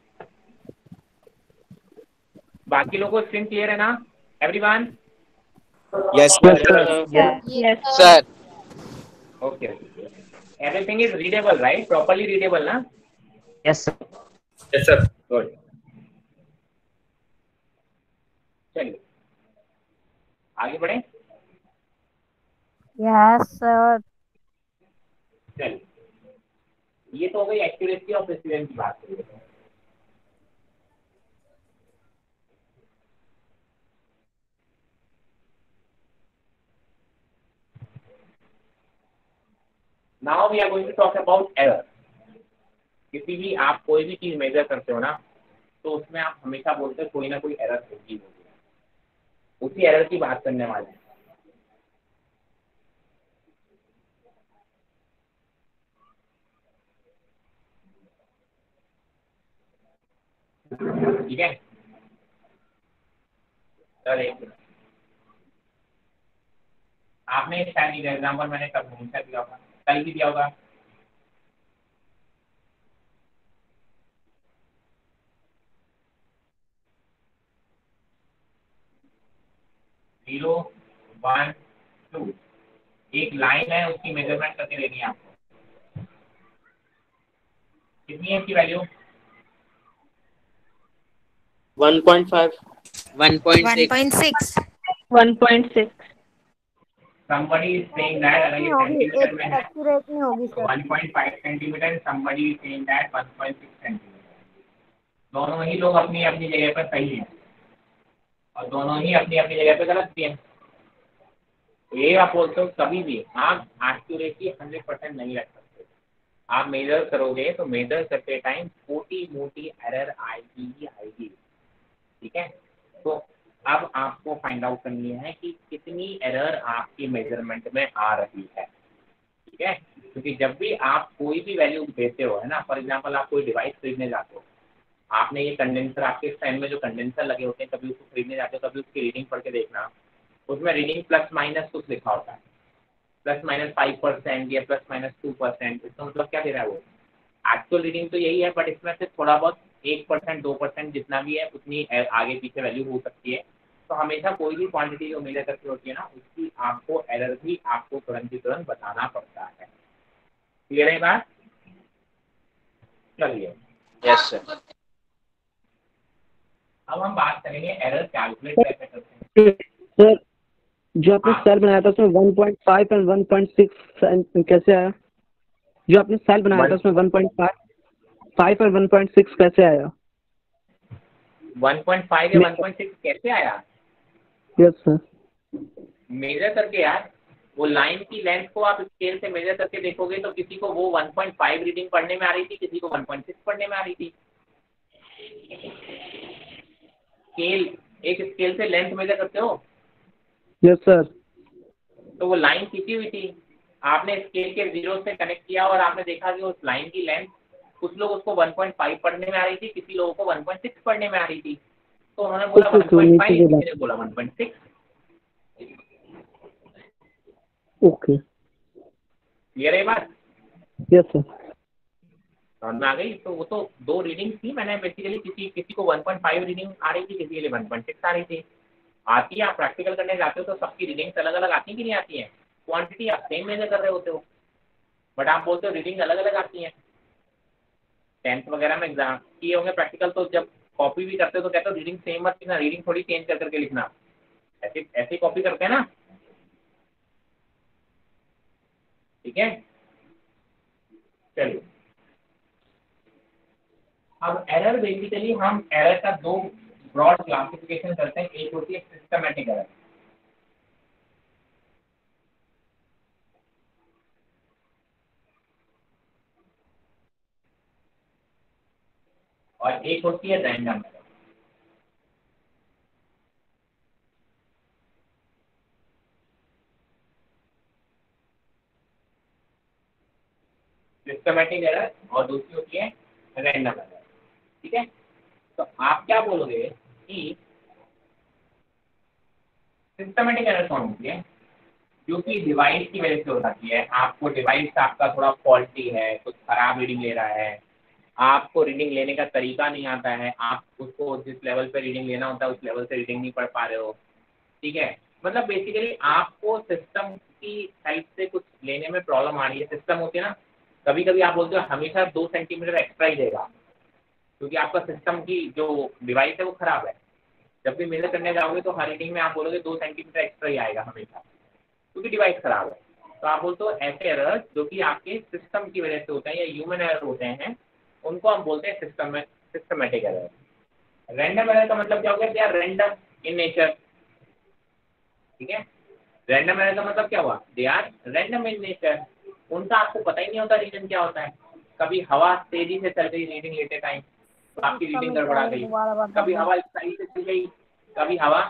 Speaker 1: बाकी लोगों को स्क्रीन क्लियर है ना everyone?
Speaker 8: Yes
Speaker 3: Yes,
Speaker 8: sir.
Speaker 1: Okay, everything is readable right? Properly readable ना?
Speaker 4: Yes sir.
Speaker 7: Yes sir.
Speaker 1: Good. चलिए आगे बढ़े।
Speaker 2: Yes, sir.
Speaker 1: चलिए, ये तो हो गई एक्यूरेसी और प्रिसीजन की बात करिए। Now we are going to talk about error. किसी भी आप कोई भी चीज मेजर करते हो ना, तो उसमें आप हमेशा बोलते हो कोई ना कोई एरर होगी, उसी एरर की बात करने वाले हैं। ठीक है, सर एक मिनट, आपने इस टाइम का एग्जाम्पल मैंने कब हमेशा दिया होगा, कल भी दिया होगा। जीरो 1 2 एक लाइन है, उसकी मेजरमेंट करके देनी है आपको। कितनी है इसकी value?
Speaker 9: 1.5।
Speaker 3: 1.6.
Speaker 6: 1.6.
Speaker 1: somebody is saying that अगर ये
Speaker 2: होगी,
Speaker 1: सेंटीमीटर में है
Speaker 2: एक्यूरेट नहीं होगी
Speaker 1: तो
Speaker 2: sir.
Speaker 1: 1.5 centimetre, somebody is saying that 1.6 centimetre. दोनों ही लोग अपनी अपनी जगह पर सही हैं और दोनों ही अपनी अपनी जगह पर गलत भी हैं। तो ये आप बोलते हो कभी भी आप एक्यूरेसी 100% नहीं रख सकते। आप मेजर करोगे तो मेजर करते टाइम छोटी मोटी एरर आएगी ही आएगी, ठीक है। तो अब आपको फाइंड आउट करनी है कि कितनी एरर आपकी मेजरमेंट में आ रही है, ठीक है। क्योंकि जब भी आप कोई भी वैल्यू देते हो, है ना, फॉर एग्जांपल आप कोई डिवाइस खरीदने जाते हो, आपने ये कंडेंसर, आपके फैन में जो कंडेंसर लगे होते हैं, कभी उसको खरीदने जाते हो, कभी उसकी रीडिंग पढ़ के देखना, उसमें रीडिंग प्लस माइनस कुछ लिखा होता है, +-5% या +-2%। इसका मतलब क्या दे रहा है वो? एक्चुअल रीडिंग तो यही है, बट इसमें से थोड़ा बहुत 1% 2% जितना भी है उतनी आगे पीछे वैल्यू हो सकती है। तो हमेशा कोई भी क्वांटिटी जो मेजर करके होती है ना, उसकी आपको एरर भी आपको तुरंत ही तुरंत बताना पड़ता है। क्लियर है बात? चलिए,
Speaker 8: यस सर।
Speaker 1: अब हम बात करेंगे एरर कैलकुलेट कैसे करते हैं।
Speaker 4: सर जो आपने सेल बनाया था उसमें 1.5 और 1.6 कैसे आया? जो आपने सेल बनाया था उसमें 1.5 और 1.6 कैसे आया?
Speaker 1: 1.5 या 1.6 कैसे आया?
Speaker 4: Yes sir.
Speaker 1: मेजर करके यार, वो लाइन की लेंथ को आप स्केल से मेजर करके देखोगे तो किसी को वो 1.5 रीडिंग पढ़ने में आ रही थी, किसी को 1.6 पढ़ने में आ रही थी। स्केल, एक स्केल से लेंथ मेजर करते हो?
Speaker 4: Yes sir.
Speaker 1: तो वो लाइन खींची हुई थी, आपने स्केल के 0 से कनेक्ट किया और आपने देखा कि उस लाइन की लेंथ, कुछ लोग उसको 1.5 पढ़ने में आ रही थी, किसी लोगों को 1.6 पढ़ने में आ रही थी। तो उन्होंने बोला 1.5, किसी ने बोला 1.6।
Speaker 4: ओके,
Speaker 1: क्लियर है बात?
Speaker 4: Yes sir.
Speaker 1: समझ में आ गई? तो वो तो 2 रीडिंग थी, मैंने बेसिकली किसी को 1.5 रीडिंग आ रही थी, किसी के लिए 1.6 आ रही थी। आती है, आप प्रैक्टिकल करने जाते हो तो सबकी रीडिंग्स अलग अलग आती हैं कि नहीं आती हैं? क्वांटिटी आप सेम मेजर कर रहे होते हो, बट आप बोलते हो रीडिंग अलग अलग आती हैं। 10th वगैरह में एग्जाम किए होंगे प्रैक्टिकल, तो जब कॉपी भी करते हो तो कहते हो रीडिंग सेम मत लिखना, रीडिंग थोड़ी चेंज कर करके लिखना। ऐसे ऐसे कॉपी करते हैं ना, ठीक है। चलिए, अब एरर बेसिकली हम एरर का 2 ब्रॉड क्लासिफिकेशन करते हैं। एक होती है सिस्टमैटिक एरर, और एक होती है रैंडम एरर। सिस्टमैटिक एरर और दूसरी होती है रैंडम एरर, ठीक है। तो आप क्या बोलोगे कि सिस्टमैटिक एरर कौन होती है? जो कि डिवाइस की वजह से हो जाती है। आपको डिवाइस आपका थोड़ा फॉल्टी है, कुछ खराब रीडिंग ले रहा है, आपको रीडिंग लेने का तरीका नहीं आता है, आप उसको जिस लेवल पे रीडिंग लेना होता है उस लेवल से रीडिंग नहीं पढ़ पा रहे हो, ठीक है। मतलब बेसिकली आपको सिस्टम की साइड से कुछ लेने में प्रॉब्लम आ रही है। सिस्टम होती है ना, कभी कभी आप बोलते हो हमेशा 2 सेंटीमीटर एक्स्ट्रा ही देगा, क्योंकि आपका सिस्टम की जो डिवाइस है वो खराब है। जब भी मेजर करने जाओगे तो हर रीडिंग में आप बोलोगे 2 सेंटीमीटर एक्स्ट्रा ही आएगा हमेशा, क्योंकि डिवाइस खराब है। तो आप बोलते हो ऐसे एरर जो कि आपके सिस्टम की वजह से होते हैं या ह्यूमन एरर होते हैं, उनको हम बोलते हैं सिस्टमेटिक एरर। रैंडम एरर का मतलब क्या हो गया? They are random in nature, ठीक है। रैंडम एरर का मतलब क्या हुआ? They are random in nature. उनका आपको पता ही नहीं होता रीजन क्या होता है। कभी हवा तेजी से चल गई रीडिंग लेते टाइम तो आपकी रीडिंग गड़बड़ा गई, कभी हवा इस साइड से चल गई, कभी हवा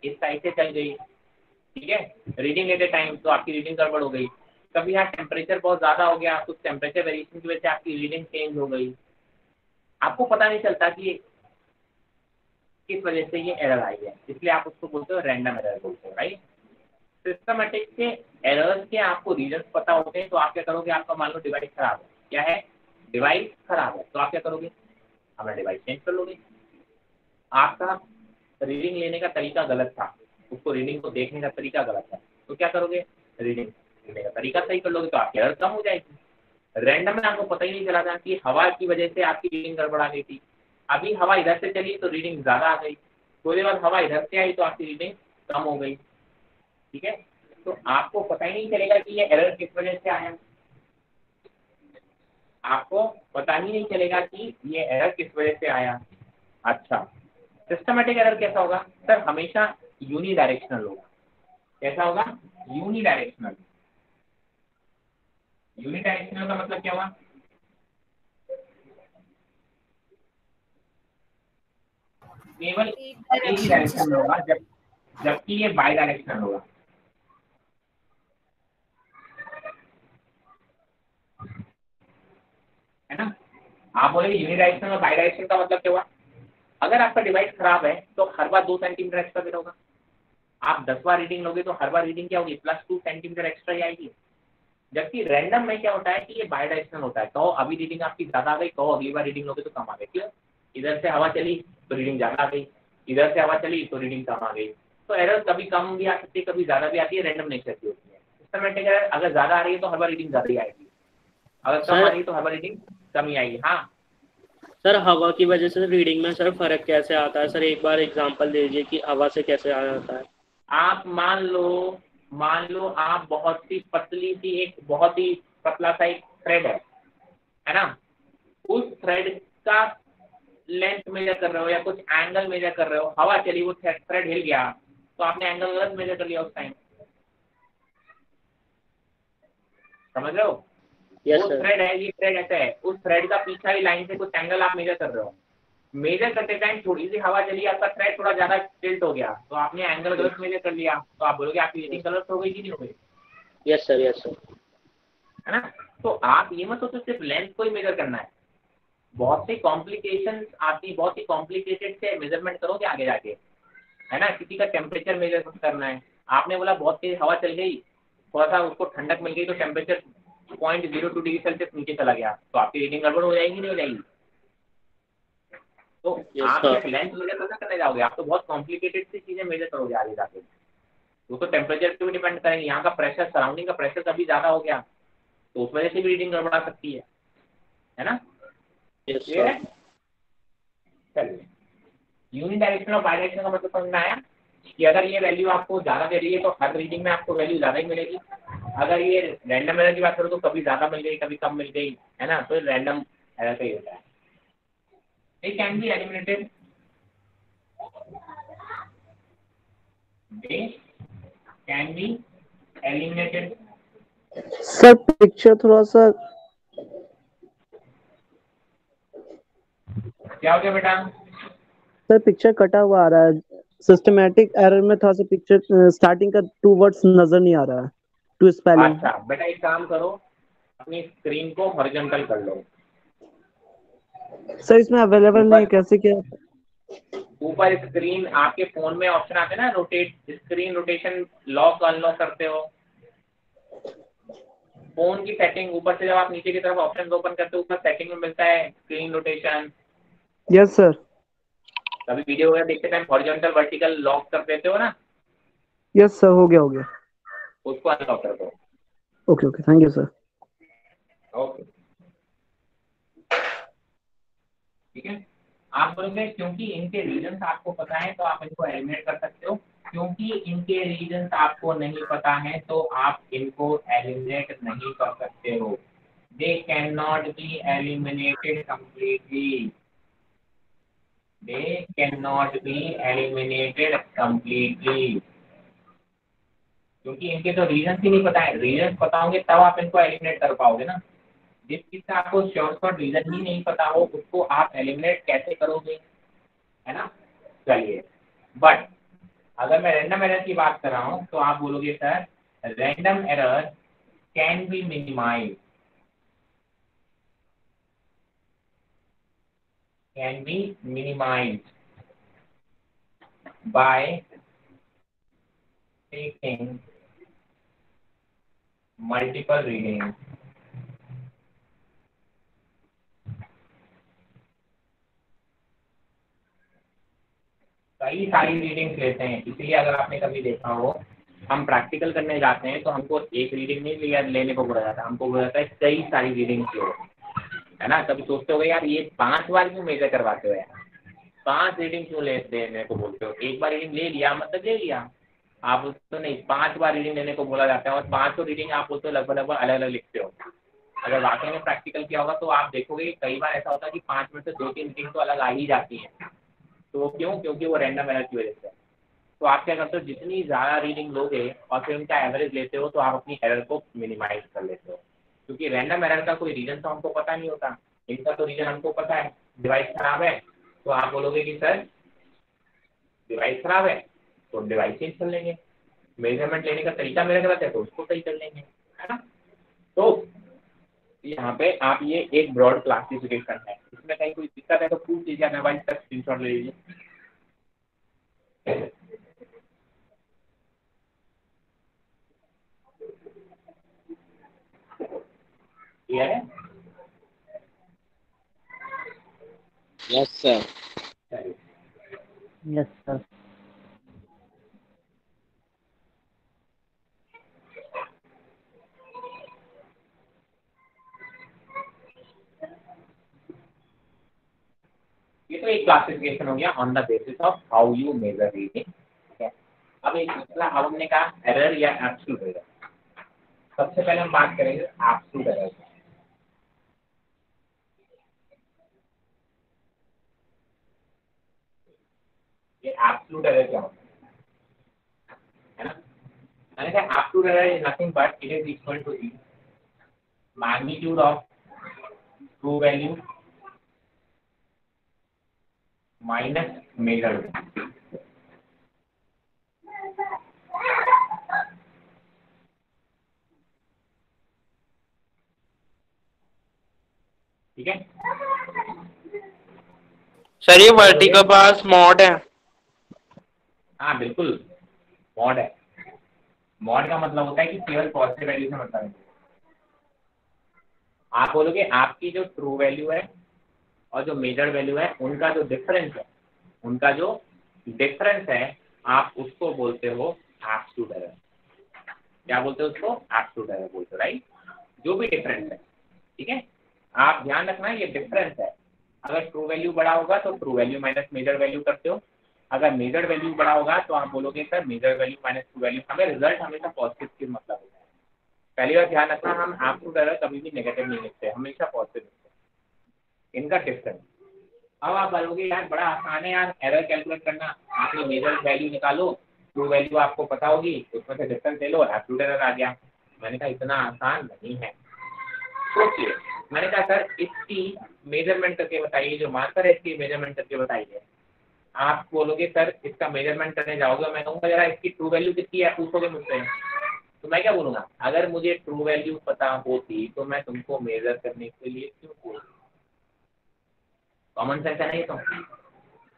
Speaker 1: इस साइड से चल गई, ठीक है, रीडिंग लेते टाइम तो आपकी रीडिंग गड़बड़ हो गई। कभी यहाँ टेम्परेचर बहुत ज़्यादा हो गया, कुछ टेम्परेचर वेरिएशन की वजह से आपकी रीडिंग चेंज हो गई। आपको पता नहीं चलता कि किस वजह से ये एरर आई है, इसलिए आप उसको बोलते हो रैंडम एरर बोलते हो, राइट। सिस्टमेटिक के एरर्स के आपको रीजन पता होते हैं, तो आप क्या करोगे? आपका मान लो डिवाइस खराब है, क्या है? डिवाइस खराब है, तो आप क्या करोगे? अपना डिवाइस चेंज कर लोगे। आपका रीडिंग लेने का तरीका गलत था, उसको रीडिंग को देखने का तरीका गलत है, तो क्या करोगे? रीडिंग लेने का तरीका सही कर लोगे, तो आपकी एरर कम हो जाएगी। रैंडम में आपको पता ही नहीं चला था कि हवा की वजह से आपकी रीडिंग गड़बड़ा गई थी, अभी हवा इधर से चली तो रीडिंग ज़्यादा आ गई, थोड़ी देर बाद हवा इधर से आई तो आपकी रीडिंग कम हो गई, ठीक है। तो आपको पता ही नहीं चलेगा कि ये एरर किस वजह से आया, आपको पता ही नहीं चलेगा कि ये एरर किस वजह से आया। अच्छा, सिस्टमेटिक एरर कैसा होगा सर? हमेशा यूनी डायरेक्शनल होगा। कैसा होगा? Uni directional. यूनी डायरेक्शनल का मतलब क्या हुआ? केवल एक ही डायरेक्शन में होगा, जबकि ये बाई डायरेक्शनल होगा। है ना? आप बोलेंगे यूनी डायरेक्शनल और बाई डायरेक्शन का मतलब क्या हुआ? अगर आपका डिवाइस खराब है तो हर बार 2 सेंटीमीटर एक्स्ट्रा देना होगा। आप 10 बार रीडिंग लोगे तो हर बार रीडिंग क्या होगी? +2 सेंटीमीटर एक्स्ट्रा ही आएगी। जबकि रैंडम में क्या होता है कि ये बाई डायरेक्शनल होता है। तो अभी रीडिंग आपकी ज्यादा आ गई, तो अगली बार रीडिंग लोगे तो कम आ गई। क्यों? इधर से हवा चली तो रीडिंग ज्यादा आ गई, इधर से हवा चली तो रीडिंग कम आ गई। तो एरर कभी कम भी आ सकती है, कभी ज्यादा भी आती है, रैंडम नेचर की होती है। सिस्टमेटिक एरर अगर ज्यादा आ रही है तो हर बार रीडिंग ज्यादा ही आएगी, अगर कम आ रही है तो हर बार रीडिंग कम ही आएगी। हाँ
Speaker 9: सर, हवा की वजह से रीडिंग में सर फर्क कैसे आता है? सर एक बार एग्जांपल दीजिए कि हवा से कैसे आ जाता है।
Speaker 1: आप मान लो आप बहुत सी पतली सी एक बहुत ही पतला सा एक थ्रेड है ना, उस थ्रेड का लेंथ मेजर कर रहे हो या कुछ एंगल मेजर कर रहे हो, हवा चली, वो थ्रेड हिल गया तो आपने एंगल गलत मेजर कर लिया उस टाइम। समझ रहे हो? वो थ्रेड है, ये थ्रेड ऐसा है, उस थ्रेड का पीछा ही लाइन से कुछ एंगल आप मेजर कर रहे हो। मेजर करते टाइम थोड़ी सी हवा चली, आपका थ्रेड थोड़ा ज्यादा टिल्ट हो गया तो आपने एंगल गलत मेजर कर लिया, तो आप बोलोगे आपकी रीडिंग गलत हो गई कि नहीं हो गई?
Speaker 9: Yes sir, yes sir.
Speaker 1: है ना? तो आप ये मत सोचो सिर्फ लेंथ को ही मेजर करना है, बहुत सी कॉम्प्लिकेशंस आती, बहुत ही कॉम्प्लिकेटेड से मेजरमेंट करोगे आगे जाके। है ना? किसी का टेम्परेचर मेजर करना है, आपने बोला बहुत तेज हवा चल गई, थोड़ा सा उसको ठंडक मिल गई तो टेम्परेचर 0.02 डिग्री सेल्सियस नीचे चला गया, तो आपकी रीडिंग गड़बड़ हो जाएगी नहीं हो जाएगी? तो आप सिर्फ लेंथ मेजर तो करने जाओगे, आप तो बहुत कॉम्प्लिकेटेड सी चीजें मेजर करोगे आगे जाके। वो तो टेम्परेचर पे भी डिपेंड करेंगे, यहाँ का प्रेशर, सराउंडिंग का प्रेशर कभी ज्यादा हो गया तो उस वजह से भी रीडिंग गड़बड़ा सकती है ना? क्लियर है? चलिए, यूनि डायरेक्शनल और बाई डायरेक्शनल का मतलब समझ में आया कि अगर ये वैल्यू आपको ज्यादा दे रही है तो हर रीडिंग में आपको वैल्यू ज्यादा ही मिलेगी। अगर ये रैंडम एरर की बात करो तो कभी ज्यादा मिल गई कभी कम मिल गई, है ना? तो रैंडम एरर का ही होता है। They can be eliminated. They can be eliminated.
Speaker 4: Sir picture थोड़ा सा
Speaker 1: क्या हो गया बेटा?
Speaker 4: सर पिक्चर कटा हुआ आ रहा है। सिस्टमैटिक एरर में थोड़ा सा पिक्चर स्टार्टिंग का 2 वर्ड्स नजर नहीं आ रहा है, 2 स्पेलिंग।
Speaker 1: अच्छा बेटा, एक काम करो, अपनी स्क्रीन को हॉरिजॉन्टल कर लो।
Speaker 4: सर इसमें अवेलेबल नहीं, कैसे क्या?
Speaker 1: ऊपर स्क्रीन आपके फोन में ऑप्शन आते हैं ना, rotate, screen rotation lock unlock करते हो, फोन की सेटिंग, ऊपर से जब आप नीचे की तरफ ऑप्शन ओपन करते हो ऊपर सेटिंग में मिलता है स्क्रीन रोटेशन।
Speaker 4: Yes sir.
Speaker 1: कभी वीडियो वगैरह देखते टाइम हॉरिजॉन्टल वर्टिकल लॉक कर देते हो ना?
Speaker 4: यस सर, हो गया।
Speaker 1: उसको अनलॉक कर दो।
Speaker 4: Okay, thank you sir.
Speaker 1: Okay, ठीक है। आप बोलोगे क्योंकि इनके रीजंस आपको पता है तो आप इनको एलिमिनेट कर सकते हो, क्योंकि इनके रीजंस आपको नहीं पता है तो आप इनको एलिमिनेट नहीं कर सकते हो। They can not be eliminated completely, they can not be eliminated completely, क्योंकि इनके तो रीजंस ही नहीं पता है। रीजंस पता होंगे तब आप इनको एलिमिनेट कर पाओगे ना। जिस चीज का आपको श्योर शॉर्ट रीजन ही नहीं पता हो उसको आप एलिमिनेट कैसे करोगे? है ना? चलिए, बट अगर मैं रैंडम एरर की बात कर रहा हूं तो आप बोलोगे sir random error can be minimize, can be minimize by taking multiple reading. कई सारी रीडिंग्स लेते हैं, इसलिए अगर आपने कभी देखा हो हम प्रैक्टिकल करने जाते हैं तो हमको एक रीडिंग नहीं लेने को बोला जाता है, हमको बोला जाता है कई सारी रीडिंग्स लो। है ना? कभी सोचते हो यार ये 5 बार क्यों मेजर करवाते हो यार? 5 रीडिंग क्यों लेने को बोलते हो? एक बार रीडिंग ले लिया मतलब ले लिया, आप उसको नहीं 5 बार रीडिंग लेने को बोला जाता है, और 5 रीडिंग आप बोलते हो लगभग अलग अलग लिखते हो। अगर वाकई में प्रैक्टिकल किया होगा तो आप देखोगे कि कई बार ऐसा होता है कि 5 में से 2-3 रीडिंग तो अलग आ ही जाती हैं। तो क्यों? क्योंकि वो रैंडम एरर की वजह से। तो आप क्या करते हो, जितनी ज़्यादा रीडिंग लोगे और फिर उनका एवरेज लेते हो तो आप अपनी एरर को मिनिमाइज कर लेते हो, क्योंकि रैंडम एरर का कोई रीजन तो हमको पता नहीं होता। इनका तो रीजन हमको पता है, डिवाइस खराब है, तो आप बोलोगे कि सर डिवाइस खराब है तो डिवाइस चेंज कर लेंगे, मेजरमेंट लेने का तरीका मेरा गलत है तो उसको सही कर लेंगे, है ना। तो यहाँ पे आप ये एक ब्रॉड क्लासिफिकेशन है, इसमें कहीं कोई दिक्कत है तो पूछ लीजिए, अदरवाइज तक स्क्रीनशॉट ले लीजिए। क्लियर है?
Speaker 8: Yes sir.
Speaker 4: Yes sir.
Speaker 1: ये तो एक क्लासिफिकेशन हो गया on the basis of how you measure reading, ठीक है। अब एक दूसरा, अब हमने कहा एरर या एब्सोल्यूट एरर। सबसे पहले हम बात करेंगे एब्सोल्यूट एरर। ये एब्सोल्यूट एरर क्या होता है ना? मैंने कहा absolute error is nothing but it is equal to the magnitude of true value minus measure value. ठीक है
Speaker 9: सर ये वर्टी का पास मॉड है।
Speaker 1: हाँ बिल्कुल मॉड है। मॉड का मतलब होता है कि केवल पॉजिटिव वैल्यू से मतलब है। आप बोलोगे आपकी जो ट्रू वैल्यू है और जो मेजर्ड वैल्यू है उनका जो डिफरेंस है, उनका जो डिफरेंस है आप उसको बोलते हो एब्सोल्यूट एरर। क्या बोलते हो उसको? एब्सोल्यूट एरर बोलते हो, राइट। जो भी डिफरेंस है, ठीक है। आप ध्यान रखना ये डिफरेंस है। अगर ट्रू वैल्यू बड़ा होगा तो true value minus measure value करते हो, अगर मेजर वैल्यू बड़ा होगा तो आप बोलोगे sir measure value minus true value. हमें रिजल्ट हमेशा पॉजिटिव की मतलब होता है। पहली बार ध्यान रखना, हम एब्सोल्यूट एरर कभी भी नेगेटिव नहीं लिखते, हमेशा पॉजिटिव लिखते हैं। इनका डिफरेंस। अब आप बोलोगे यार बड़ा आसान है यार एरर कैलकुलेट करना, आपने मेजर वैल्यू निकालो, ट्रू वैल्यू आपको पता होगी, उसमें से डिफरेंस ले लो, एब्सोल्यूट एरर आ गया। मैंने कहा इतना आसान नहीं है, सोचिए। मैंने कहा सर इसकी मेजरमेंट करके बताइए, जो मार्कर है इसकी मेजरमेंट करके बताइए। आप बोलोगे सर इसका मेजरमेंट करने जाओगे, मैं कहूँगा जरा इसकी ट्रू वैल्यू कितनी है पूछोगे मुझसे, तो मैं क्या बोलूँगा? अगर मुझे ट्रू वैल्यू पता होती तो मैं तुमको मेजर करने के लिए क्यों बोलूँ? कॉमन सेंस है नहीं? तो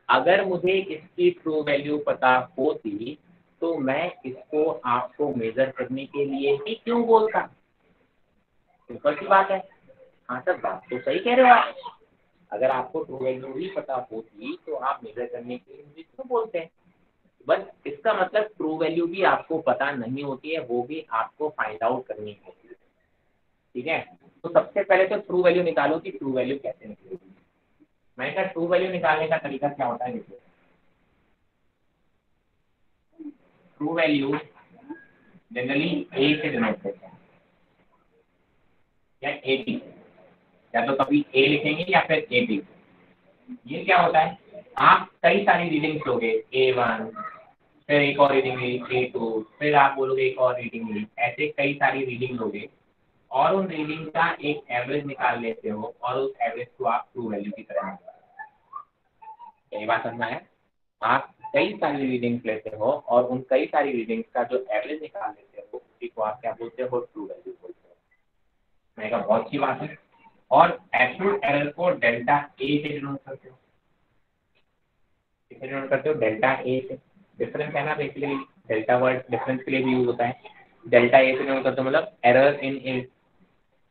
Speaker 1: अगर मुझे इसकी ट्रू वैल्यू पता होती तो मैं इसको आपको मेजर करने के लिए ही क्यों बोलता? सिंपल सी बात है। हाँ सर बात तो सही कह रहे हो आप, अगर आपको ट्रू वैल्यू ही पता होती तो आप मेजर करने के लिए मुझे क्यों बोलते हैं? बस इसका मतलब ट्रू वैल्यू भी आपको पता नहीं होती है, वो भी आपको फाइंड आउट करनी होती है, ठीक है। तो सबसे पहले तो ट्रू वैल्यू निकालो कि ट्रू वैल्यू कैसे निकलेगी। मैंने कहा ट्रू वैल्यू निकालने का तरीका क्या होता है, देखिए। ट्रू वैल्यू जनरली ए से डिनोट करते हैं या ए टी, या तो कभी ए लिखेंगे या फिर ए टी। ये क्या होता है, आप कई सारी रीडिंग्स लोगे, A1 फिर एक और रीडिंग ली, A2 फिर आप बोलोगे एक और रीडिंग ली, ऐसे कई सारी रीडिंग लोगे और उन रीडिंग का एक एवरेज निकाल लेते हो और उस एवरेज को आप ट्रू वैल्यू की तरह निकालते हो। यही बात समझना है। आप कई सारी रीडिंग्स लेते हो और उन कई सारी रीडिंग्स का जो एवरेज निकाल लेते हो उसी को आप क्या बोलते हो? ट्रू वैल्यू बोलते हो। मैंने कहा बहुत अच्छी बात है। और एब्सोल्यूट एरर को डेल्टा ए से डिनोट करते हो। किससे डिनोट करते हो? डेल्टा ए से। डिफरेंस है ना, बेसिकली डेल्टा वर्ड डिफरेंस के लिए भी यूज होता है। डेल्टा ए से डिनोट करते हो मतलब एरर इन ए।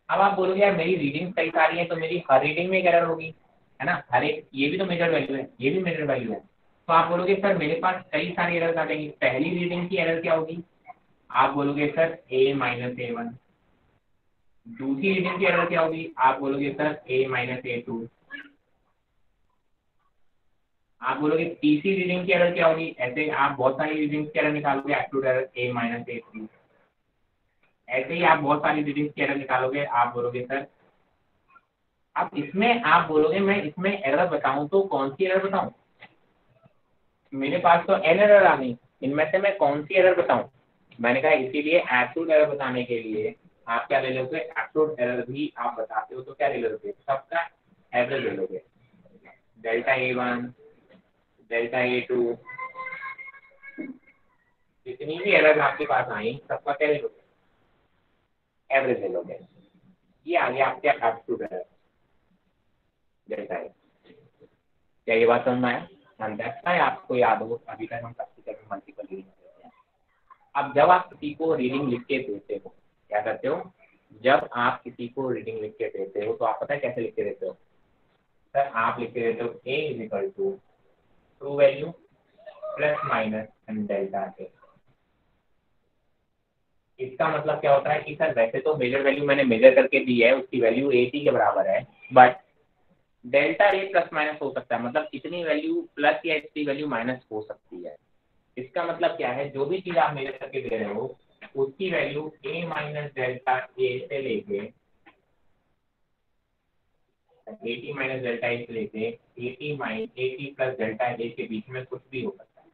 Speaker 1: अब आप बोलोगे यार मेरी रीडिंग कई सारी है तो मेरी हर रीडिंग में एक एरर होगी, है ना, हर एक। ये भी तो मेजर वैल्यू है, ये भी मेजर वैल्यू है। तो आप बोलोगे सर मेरे पास कई सारी एरर आ जाएंगी, पहली रीडिंग की एरर क्या होगी? आप बोलोगे सर A माइनस A1। दूसरी रीडिंग की एरर क्या होगी? आप बोलोगे सर A माइनस A2। आप बोलोगे तीसरी रीडिंग की एरर क्या होगी, ऐसे आप बहुत सारी रीडिंग्स की एरर निकालोगे, absolute error a minus a3, ऐसे ही आप बहुत सारी रीडिंग्स की एरर निकालोगे, आप बोलोगे सर अब इसमें आप बोलोगे मैं इसमें एरर बताऊं तो कौन सी एरर बताऊं, मेरे पास तो n एरर आ गई, इनमें से मैं कौन सी एरर बताऊं। मैंने कहा इसीलिए एब्सोल्यूट एरर बताने के लिए आप क्या ले लोगे, एब्सोल्यूट एरर भी आप बताते हो तो क्या ले लोगे, सबका एवरेज ले लोगे, डेल्टा A1 डेल्टा A2 जितनी भी एरर आपके पास आई सबका क्या ले लोगे, एवरेज ले लोगे। ये आ गया आपके एब्सोल्यूट एरर डेल्टा A। क्या ये बात समझ में आया, अच्छा है आपको याद हो अभी तक हम प्रैक्टिकल में मल्टीपल रीडिंग करते हैं। अब जब आप किसी को रीडिंग लिख के देते हो क्या करते हो, जब आप किसी को रीडिंग लिख के देते हो तो आप पता है कैसे लिख के देते हो, सर आप लिख के देते हो a is equal to true value plus minus and delta A। इसका मतलब क्या होता है कि सर वैसे तो मेजर वैल्यू मैंने मेजर करके दी है, उसकी वैल्यू 80 के बराबर है, but delta A plus minus हो सकता है, मतलब इतनी वैल्यू प्लस या इतनी वैल्यू माइनस हो सकती है। इसका मतलब क्या है, जो भी चीज आप मेजर करके दे रहे हो उसकी value a minus delta A से लेके 80 माइनस डेल्टा A से लेके 80 प्लस डेल्टा A के बीच में कुछ भी हो सकता है।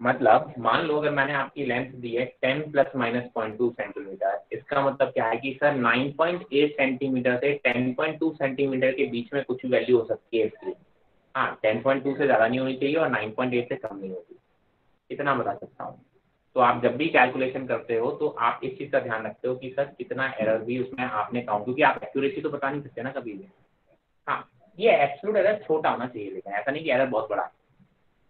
Speaker 1: मतलब मान लो अगर मैंने आपकी लेंथ दी है 10 प्लस माइनस 0.2 सेंटीमीटर, इसका मतलब क्या है कि सर 9.8 सेंटीमीटर से 10.2 सेंटीमीटर के बीच में कुछ वैल्यू हो सकती है इसकी। हाँ 10.2 से ज़्यादा नहीं होनी चाहिए और 9.8 से कम नहीं होगी, इतना बता सकता हूँ। तो आप जब भी कैलकुलेशन करते हो तो आप इस चीज़ का ध्यान रखते हो कि सर कितना एरर भी उसमें आपने काउंट, क्योंकि आप एक्यूरेसी तो बता नहीं सकते ना कभी भी। हाँ ये एब्सोल्यूट एरर छोटा होना चाहिए, लेकिन ऐसा नहीं कि एरर बहुत बड़ा।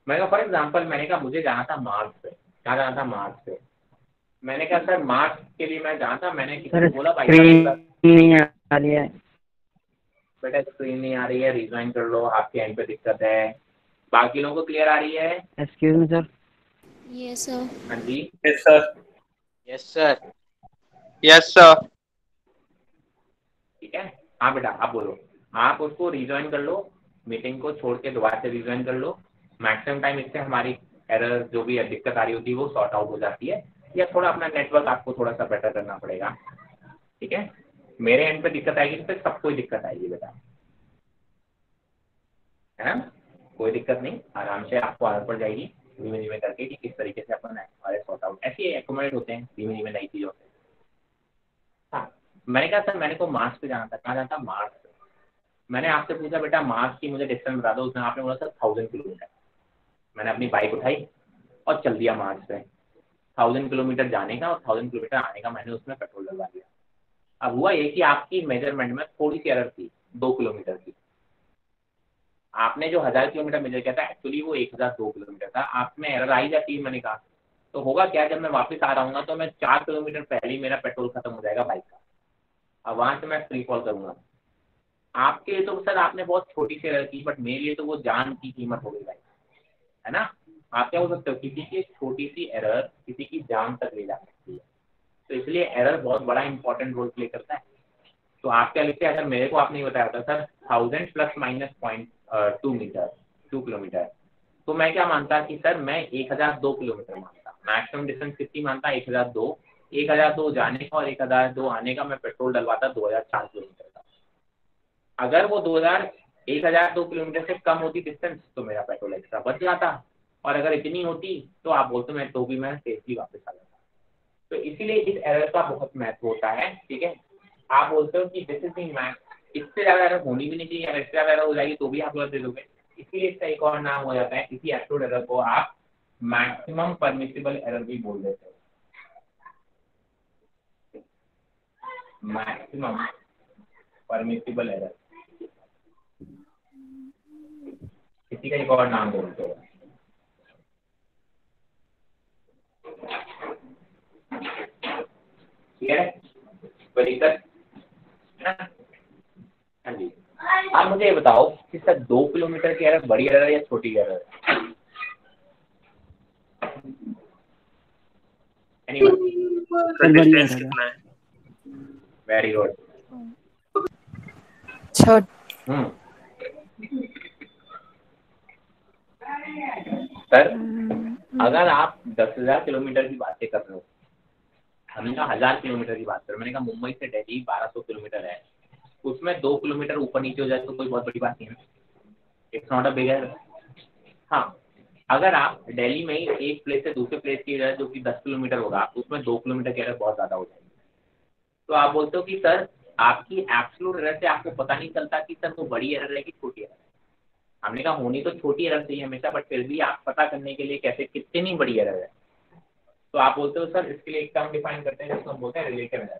Speaker 1: मैंने कहा फॉर एग्जाम्पल मैंने कहा मुझे जाना था मार्स पे, कहाँ जाना था, मार्स पे। मैंने कहा सर मार्स के लिए मैं जाना था, मैंने किसी को बोला भाई
Speaker 4: नहीं आ रही है
Speaker 1: बेटा, स्क्रीन नहीं आ रही है, रिज्वाइन कर लो, आपके एंड पे दिक्कत है, बाकी लोगों को क्लियर आ रही है।
Speaker 4: Excuse me sir.
Speaker 3: Yes, sir.
Speaker 1: हाँ जी
Speaker 7: Yes, sir.
Speaker 8: Yes, sir. Yes, sir.
Speaker 1: ठीक है, हाँ बेटा आप बोलो, आप उसको रिज्वाइन कर लो, मीटिंग को छोड़ के दोबारा से रिज्वाइन कर लो। मैक्सिमम टाइम इससे हमारी एरर जो भी दिक्कत आ रही होती है वो सॉर्ट आउट हो जाती है, या थोड़ा अपना नेटवर्क आपको थोड़ा सा बेटर करना पड़ेगा। ठीक है, मेरे एंड पे दिक्कत आएगी तो फिर सबको ही दिक्कत आएगी बेटा, है ना, कोई दिक्कत नहीं, आराम से आपको आदत पड़ जाएगी धीमे धीमे करके कि किस तरीके से अपन हमारे सॉर्ट आउट ऐसे एकोमोडेट होते हैं धीमे धीमे नई चीज़ों से। हाँ मैंने कहा सर मैंने को मार्स पे जाना था, कहाँ जाना था, मार्स पे। मैंने आपसे पूछा बेटा मार्स की मुझे डिस्टेंस बता दो, उसने आपने बोला सर 1000 किलोमीटर। मैंने अपनी बाइक उठाई और चल दिया मार्स पे, 1000 किलोमीटर जाने का और 1000 किलोमीटर आने का मैंने उसमें पेट्रोल डलवा दिया। अब हुआ ये कि आपकी मेजरमेंट में थोड़ी सी एरर थी 2 किलोमीटर की, आपने जो 1000 किलोमीटर मेजर किया था एक्चुअली वो 1002 किलोमीटर था, आप में एरर आई जाती है। मैंने कहा तो होगा क्या, जब मैं वापस आ रहा हूँ तो मैं 4 किलोमीटर पहले ही मेरा पेट्रोल खत्म हो जाएगा बाइक का, अब वहां से मैं फ्री फॉल करूंगा। आपके लिए तो सर आपने बहुत छोटी सी एरर की, बट मेरे लिए तो वो जान की कीमत हो गई भाई, है ना। आप क्या हो सकते हो, किसी की छोटी सी एरर किसी की जान तक ले जा सकती है, तो इसलिए एरर बहुत बड़ा इंपॉर्टेंट रोल प्ले करता है। तो आप क्या लिखते हैं, अगर मेरे को आपने बताया था sir 1000 plus minus 0.2 metre 2 kilometre, तो मैं क्या मानता कि सर मैं 1002 किलोमीटर मानता, मैक्सिमम डिस्टेंस कितनी मानता, 1002 जाने का और 1002 आने का मैं पेट्रोल डलवाता 2004 किलोमीटर का। अगर वो 1002 किलोमीटर से कम होती डिस्टेंस तो मेरा पेट्रोल एक्स्ट्रा बच जाता, और अगर इतनी होती तो आप बोलते मैं तो भी मैं सेफली वापस आ जाता। तो इसीलिए इस एरर का बहुत महत्व होता है। ठीक है, आप बोलते हो कि दिस इज द मैक्स, इससे ज़्यादा एरर होनी भी नहीं चाहिए, अगर इससे ज़्यादा एरर हो जाएगी तो भी आप गलत दे दोगे, इसीलिए इसका एक और नाम हो जाता है, इसी एब्सोल्यूट एरर को आप मैक्सिमम परमिसिबल एरर भी बोल देते हो, मैक्सिमम परमिसिबल एरर, इसी का एक और नाम बोलते हो। ठीक है, कोई दिक्कत? हाँ जी, आप मुझे ये बताओ कि सर 2 किलोमीटर की एरर बड़ी एरर है या छोटी एरर है? वेरी गुड, सर अगर आप 10,000 किलोमीटर की बातें कर रहे हो, हमने कहा 1000 किलोमीटर की बात कर, मैंने कहा मुंबई से दिल्ली 1200 किलोमीटर है, उसमें 2 किलोमीटर ऊपर नीचे हो जाए तो कोई बहुत बड़ी बात नहीं है, it's not a big error. हाँ, अगर आप दिल्ली में ही एक प्लेस से दूसरे प्लेस की एरर जो कि 10 किलोमीटर होगा, उसमें 2 किलोमीटर की एरर बहुत ज़्यादा हो जाएगी। तो आप बोलते हो कि सर आपकी एब्सोल्यूट एरर से आपको पता नहीं चलता कि सर वो बड़ी एरर है कि छोटी एरर है। हमने कहा होनी तो छोटी एरर चाहिए हमेशा, बट फिर भी आप पता करने के लिए कैसे कितनी बड़ी एरर है। तो आप बोलते हो सर इसके लिए एक टर्म डिफाइन करते हैं जिसको हम बोलते हैं रिलेटिव एरर।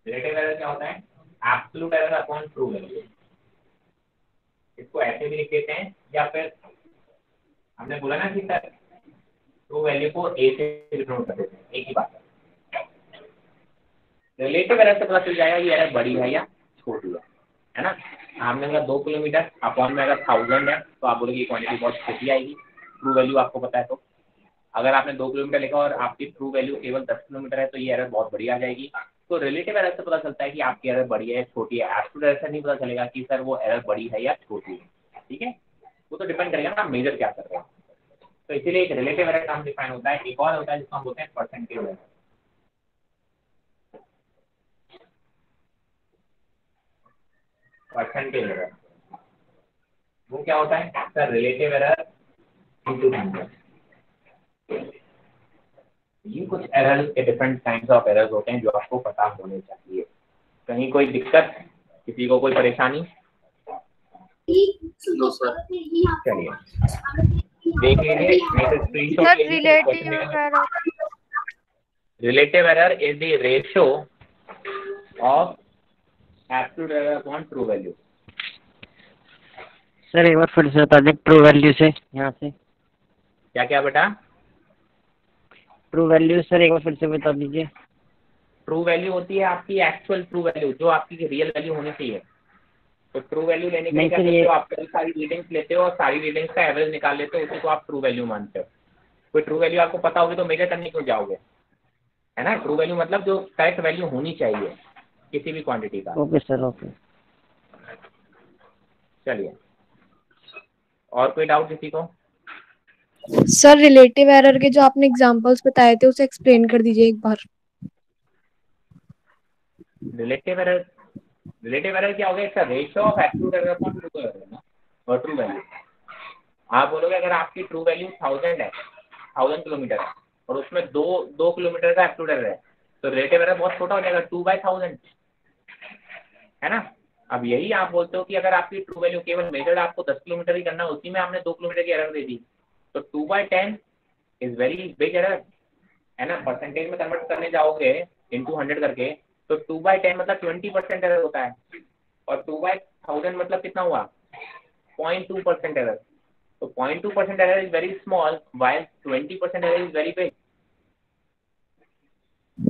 Speaker 1: रिलेटिव एरर क्या होता है? Absolute error upon true value. इसको ऐसे भी लिख देते हैं, या फिर हमने बोला ना कि सर ट्रू वैल्यू को ए से डिनोट कर देते हैं, एक ही बात है। रिलेटिव एरर से पता चल जाएगा ये एरर बड़ी है या छोटी है ना। हमने कहा 2 किलोमीटर अपॉन में अगर 1000 है तो आप बोलोगे ये क्वांटिटी बहुत छोटी आएगी, ट्रू वैल्यू आपको पता है। तो अगर आपने 2 किलोमीटर लिखा और आपकी ट्रू वैल्यू केवल 10 किलोमीटर है तो ये एरर बहुत बड़ी आ जाएगी। तो रिलेटिव एरर से पता चलता है कि आपकी एरर बड़ी है या छोटी है। एब्सोल्यूट एरर से नहीं पता चलेगा कि सर वो एरर बड़ी है या छोटी है। ठीक है, वो तो डिपेंड करेगा ना आप मेजर क्या कर रहे हो। तो इसीलिए एक रिलेटिव एरर का डिफाइन होता है, एक और होता है जिसको हम बोलते हैं परसेंटेज एरर। परसेंटेज एरर वो क्या होता है sir? Relative error into number. ये कुछ एरर के डिफरेंट काइंड्स ऑफ एरर्स होते हैं जो आपको पता होने चाहिए। कहीं कोई दिक्कत, किसी को कोई परेशानी?
Speaker 7: No sir.
Speaker 1: चलिए देख लीजिए, नहीं तो स्क्रीनशॉट ले लीजिए। Relative error is the ratio of absolute error upon true value.
Speaker 4: Sir एक बार फिर से बता दें, ट्रू वैल्यू से यहाँ से
Speaker 1: क्या क्या बेटा?
Speaker 4: ट्रू वैल्यू सर एक बार फिर से बता दीजिए।
Speaker 1: ट्रू वैल्यू होती है आपकी एक्चुअल ट्रू वैल्यू, जो आपकी रियल वैल्यू होनी चाहिए। तो ट्रू वैल्यू लेने के लिए क्या करते हो? आप कई सारी रीडिंग्स लेते हो और सारी रीडिंग्स का एवरेज निकाल लेते हो, उसी को आप ट्रू वैल्यू मानते हो। कोई ट्रू वैल्यू आपको पता होगी तो मेजर करने क्यों जाओगे, है ना। ट्रू वैल्यू मतलब जो करेक्ट वैल्यू होनी चाहिए किसी भी क्वांटिटी का।
Speaker 4: Okay sir, okay.
Speaker 1: चलिए, और कोई डाउट किसी को?
Speaker 6: सर रिलेटिव एरर के जो आपने एग्जांपल्स बताए थे उसे एक्सप्लेन कर दीजिए एक बार।
Speaker 1: रिलेटिव एरर क्या हो गया? इसका ratio of absolute error upon true error ना, और ट्रू वैल्यू। आप बोलोगे अगर आपकी ट्रू वैल्यू 1000 है, 1000 किलोमीटर है, और उसमें 2 किलोमीटर का एब्सोल्यूट एरर है, तो रिलेटिव एरर बहुत छोटा हो जाएगा, 2/1000, है ना। अब यही आप बोलते हो कि अगर आपकी ट्रू वैल्यू केवल मेजर्ड आपको 10 किलोमीटर ही करना है, उसी में आपने 2 किलोमीटर की एरर दे दी, तो 2/10 इज वेरी बिग एरर, है ना। परसेंटेज में कन्वर्ट करने जाओगे इंटू 100 करके, तो 2/10 मतलब 20% एरर होता है, और 2/1000 मतलब कितना हुआ? 0.2% एरर। तो 0.2% error is very small, while 20% error is very big.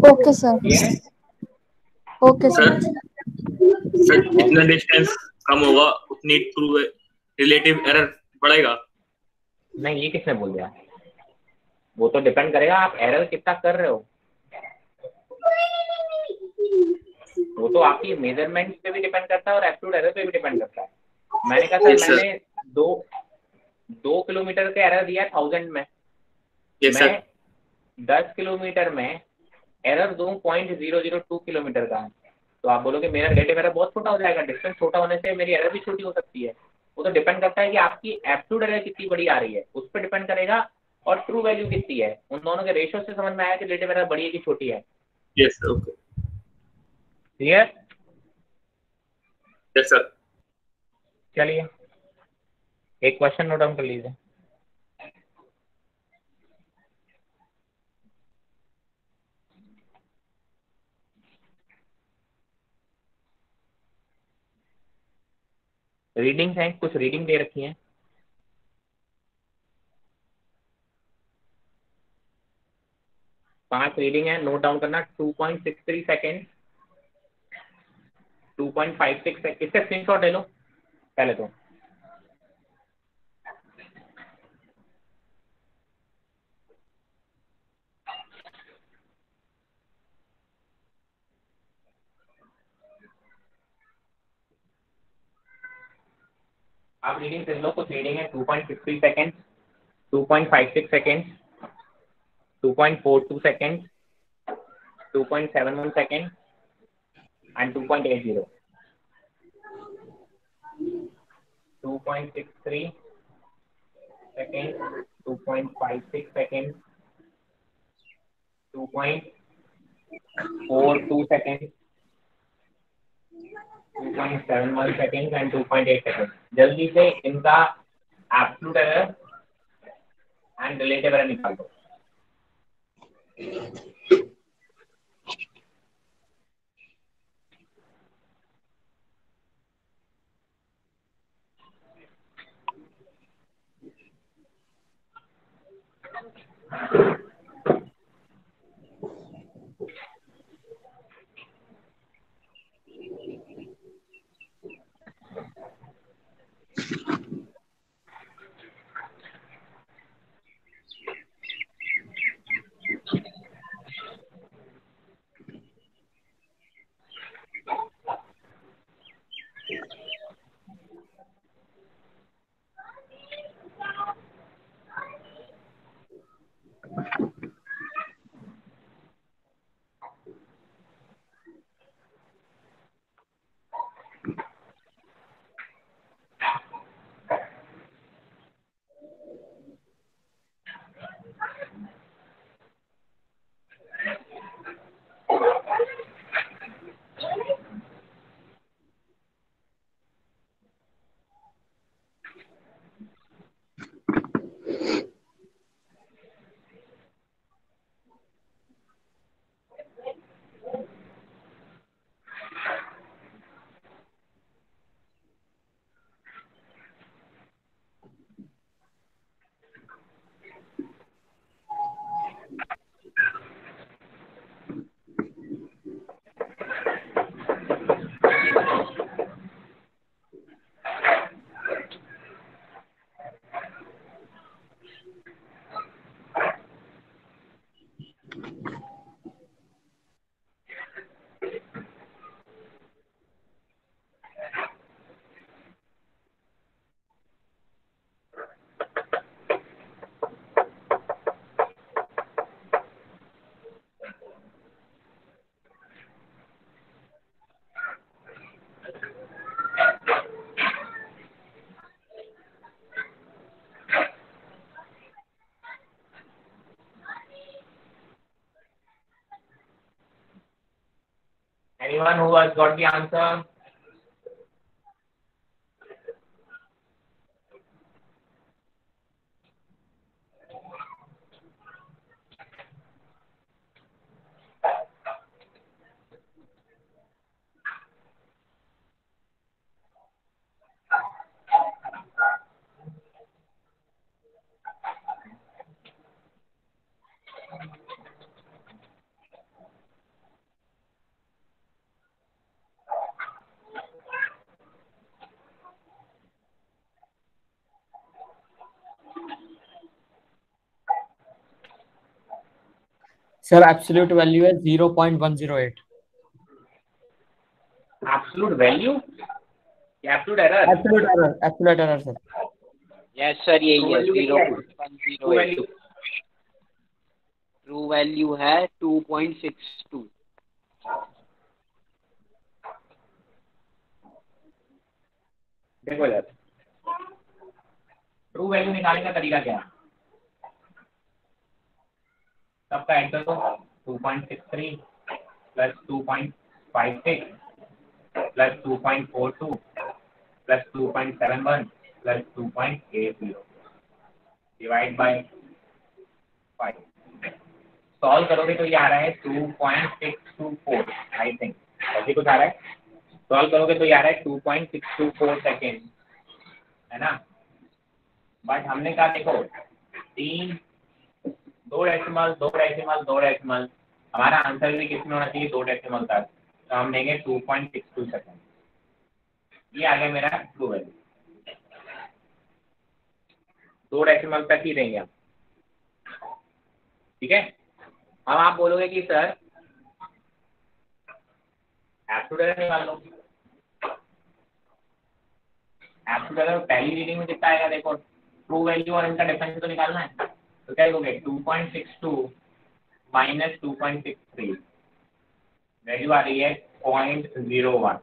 Speaker 6: Okay sir, okay sir.
Speaker 7: जितना डिस्टेंस कम होगा उतनी ट्रू रिलेटिव एरर बढ़ेगा।
Speaker 1: नहीं, ये किसने बोल दिया? वो तो डिपेंड करेगा आप एरर कितना कर रहे हो, वो तो आपकी मेजरमेंट पे भी डिपेंड करता है और एब्सोल्यूट एरर पे भी डिपेंड करता है। मैंने कहा सर मैंने 2 किलोमीटर का एरर दिया 1000 में, मैं 10 किलोमीटर में एरर दूं 0.002 किलोमीटर का, तो आप बोलोगे मेरा रिलेटिव एरर बहुत छोटा हो जाएगा। डिस्टेंस छोटा होने से मेरी एरर भी छोटी हो सकती है। वो तो डिपेंड करता है कि आपकी एब्सोल्यूट एरर कितनी बड़ी आ रही है, उस पर डिपेंड करेगा, और ट्रू वैल्यू कितनी है। उन दोनों के रेशियो से समझ में आया कि रिलेटिव एरर बड़ी है कि छोटी है।
Speaker 7: Yes sir, okay.
Speaker 1: Clear?
Speaker 7: Yes sir.
Speaker 1: चलिए एक क्वेश्चन नोट डाउन कर लीजिए। रीडिंग्स हैं, कुछ रीडिंग दे रखी हैं। पांच रीडिंग है, नोट डाउन करना। 2.63 सेकेंड, 2.56 सेकेंड। इसका स्क्रीनशॉट ले लो पहले तो। आप रीडिंग कर लो, कुछ रीडिंग है 2.63 second, 2.56 second, 2.42 second, 2.71 second and 2.80. 2.63 seconds, 2.56 seconds, 2.42 seconds, 2.71 seconds and 2.8 seconds. जल्दी से इनका absolute error and relative error निकाल दो। Anyone who has got the answer?
Speaker 10: Sir absolute value है 0.108।
Speaker 1: Absolute value? Absolute error?
Speaker 10: Absolute error sir.
Speaker 8: Yes sir यही है 0.108। True value है 2.62।
Speaker 1: देखो यार, ट्रू वैल्यू निकालने का तरीका क्या है? सबका ऐड कर दो, 2.63 plus 2.56 plus 2.42 plus 2.71 plus 2.80 divide by 5। Solve करोगे तो ये आ रहा है 2.624 आई थिंक, ऐसे कुछ आ रहा है। सॉल्व करोगे तो ये आ रहा है 2.624 सेकेंड, है ना। बट हमने कहा देखो 2 डेसिमल, हमारा आंसर भी किसमें होना चाहिए? 2 डेसिमल तक, तो हम देंगे 2.62 सेकेंड। ये आ गया मेरा ट्रू वैल्यू। 2 डेसिमल तक ही देंगे हम, ठीक है। अब आप बोलोगे कि सर एब्सोल्यूट एरर निकाल लो। एब्सोल्यूट पहली रीडिंग में कितना आएगा देखो, ट्रू वैल्यू और इनका डिफरेंस तो निकालना है। तो क्या लिखोगे 2.62 माइनस 2.63, वैल्यू आ रही है 0.01।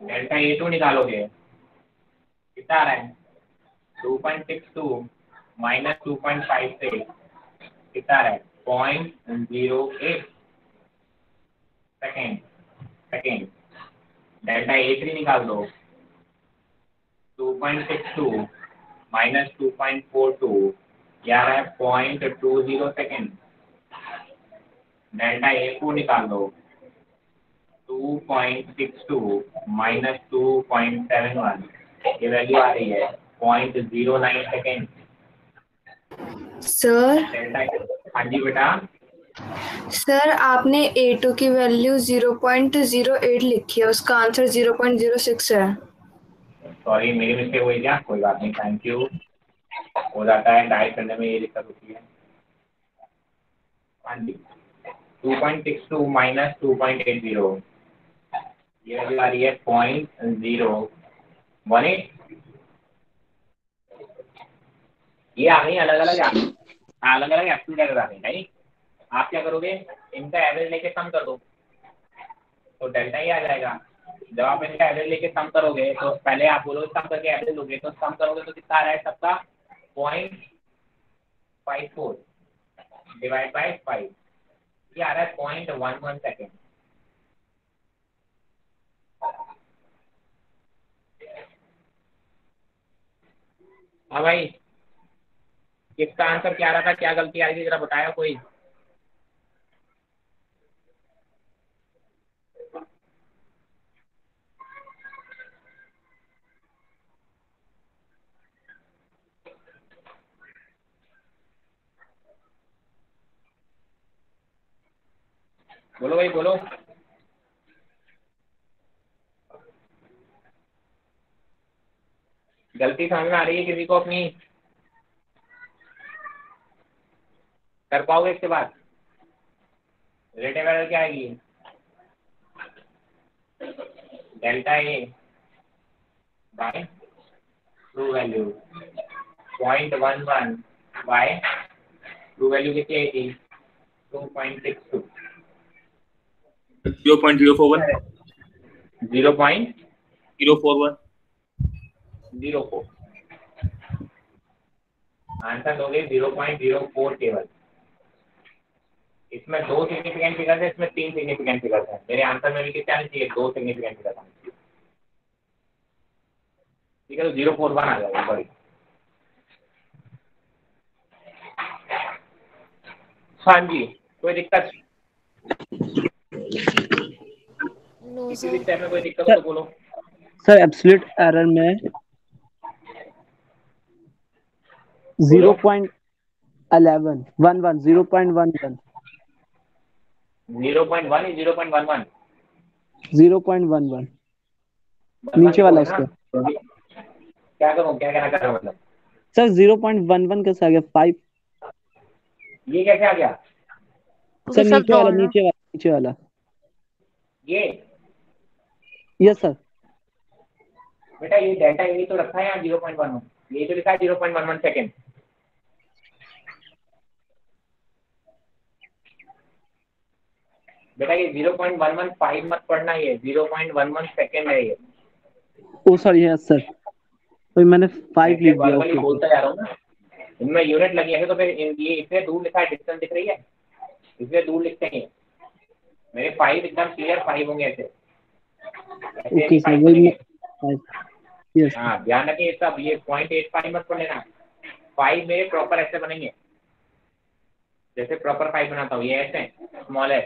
Speaker 1: डेल्टा A2 निकालोगे कितना आ रहा है 2.62 माइनस 2.56 कितना आ रहा है 0.08 सेकेंड। डेल्टा A3 निकाल दो 2.62 माइनस 2.42 क्या आ रहा है 0.20 सेकेंड। डेल्टा A4 निकाल दो 2.62 माइनस 2.71, ये वैल्यू आ रही है 0.09 सेकेंड।
Speaker 6: सर
Speaker 1: हाँ जी बेटा।
Speaker 6: सर आपने A2 की वैल्यू 0.08 लिखी है, उसका आंसर 0.06 है।
Speaker 1: सॉरी मेरी मिस्टेक हुई क्या, कोई बात नहीं, थैंक यू। हो जाता है, डाइट करने में ये दिक्कत होती है। हाँ जी 2.62 माइनस 2.80, ये वैल्यू आ रही है 0.018। ये आ गई अलग अलग एब्सोल्यूट एरर आ गई नहीं। आप क्या करोगे, इनका एवरेज लेके सम कर दो तो डेल्टा ही आ जाएगा। जब आप इनका एवरेज लेके सम करोगे तो पहले आप बोलोगे सम करके एवरेज लोगे, तो सम करोगे तो कितना आ रहा है सबका 0.54 डिवाइड बाय 5, ये आ रहा है 0.11 सेकेंड। हाँ भाई, किसका आंसर क्या आ रहा था, क्या गलती आ रही थी, जरा बताया कोई। बोलो भाई बोलो। गलती समझ में आ रही है किसी को अपनी, कर पाओगे इसके बाद। रिलेटिव एरर क्या आएगी, delta A by true value 0.11 by true value कितनी आई थी 2.62
Speaker 7: 0.041
Speaker 1: 0.041 आंसर दोगे 0.04 केवल। इसमें 2 सिग्निफिकेंट फिगर्स है, इसमें 3 सिग्निफिकेंट फिगर्स है। मेरे आंसर में भी कितने आने चाहिए, 2 सिग्निफिकेंट फिगर्स आने चाहिए। ठीक है, तो 041 आ जाएगा। सॉरी हाँ जी, कोई दिक्कत किसी भी स्टेप में कोई दिक्कत हो तो बोलो।
Speaker 4: सर एब्सोल्यूट एरर में 0.11 0.11 0.11 नीचे वाला उसका।
Speaker 1: क्या करूँ, क्या कहना चाह रहा हूँ मतलब।
Speaker 4: सर 0.11 कैसे आ गया 5?
Speaker 1: ये कैसे आ गया
Speaker 4: सर नीचे वाला
Speaker 1: ये।
Speaker 4: Yes sir.
Speaker 1: बेटा ये डेल्टा ए तो रखा है यहाँ 0.11, ये तो लिखा है 0.11 सेकेंड। बेटा ये 0.115 मत पढ़ना, ये 0.11 सेकेंड है ये।
Speaker 4: ओ सॉरी यस सर, तो मैंने 5 लिख दिया।
Speaker 1: ओके बोलता जा रहा हूँ ना, इनमें यूनिट लगी है तो फिर ये इसलिए दूर लिखा है, डिस्टेंस दिख रही है इसलिए दूर लिखते हैं। मेरे 5 एकदम क्लियर 5 होंगे ऐसे
Speaker 4: ओके सर वही यस।
Speaker 1: हाँ ध्यान रखिए सब, ये 0.85 मत पढ़ लेना। 5 मेरे प्रॉपर ऐसे बनेंगे जैसे प्रॉपर 5 बनाता हूँ, ये ऐसे स्मॉल है।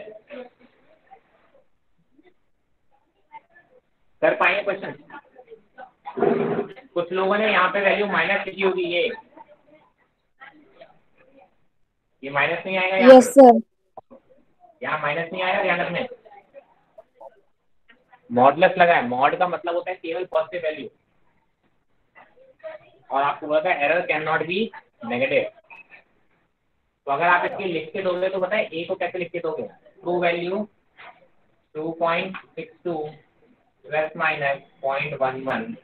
Speaker 1: कर पाएंगे क्वेश्चन। कुछ लोगों ने यहाँ पे वैल्यू माइनस लिखी होगी, ये माइनस नहीं आएगा यहाँ।
Speaker 6: Yes sir.
Speaker 1: यहाँ माइनस नहीं आएगा, ध्यान रखने। मॉडलेस लगा है, मॉड का मतलब होता है केवल पॉजिटिव वैल्यू, और आपको बोला था error can not be negative. तो अगर आप इसकी लिख के दोगे तो बताए ए को कैसे लिख के दोगे, true value 2.62 plus minus 0.11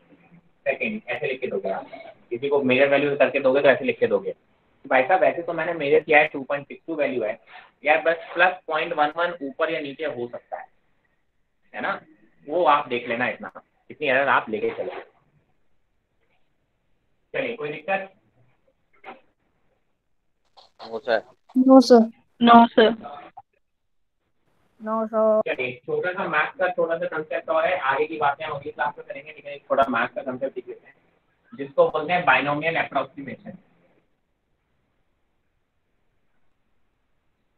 Speaker 1: second ऐसे लिख के दोगे आप। किसी को मेजर वैल्यू करके दोगे तो ऐसे लिख के दोगे। भाई साहब वैसे तो मैंने मेजर किया है 2.62 वैल्यू है यार, बस प्लस 0.11 ऊपर या नीचे हो सकता है ना, वो आप देख लेना, इतना इतनी एरर आप लेके चलो। चलिए कोई दिक्कत?
Speaker 8: No sir.
Speaker 6: No sir. No sir.
Speaker 2: No sir.
Speaker 1: चलिए छोटा सा मैथ्स का छोटा सा कंसेप्ट और है, आगे की बातें हम अगली क्लास में करेंगे, लेकिन एक थोड़ा मैथ्स का कंसेप्ट सीख लेते हैं जिसको बोलते हैं बाइनोमियल अप्रोक्सीमेशन।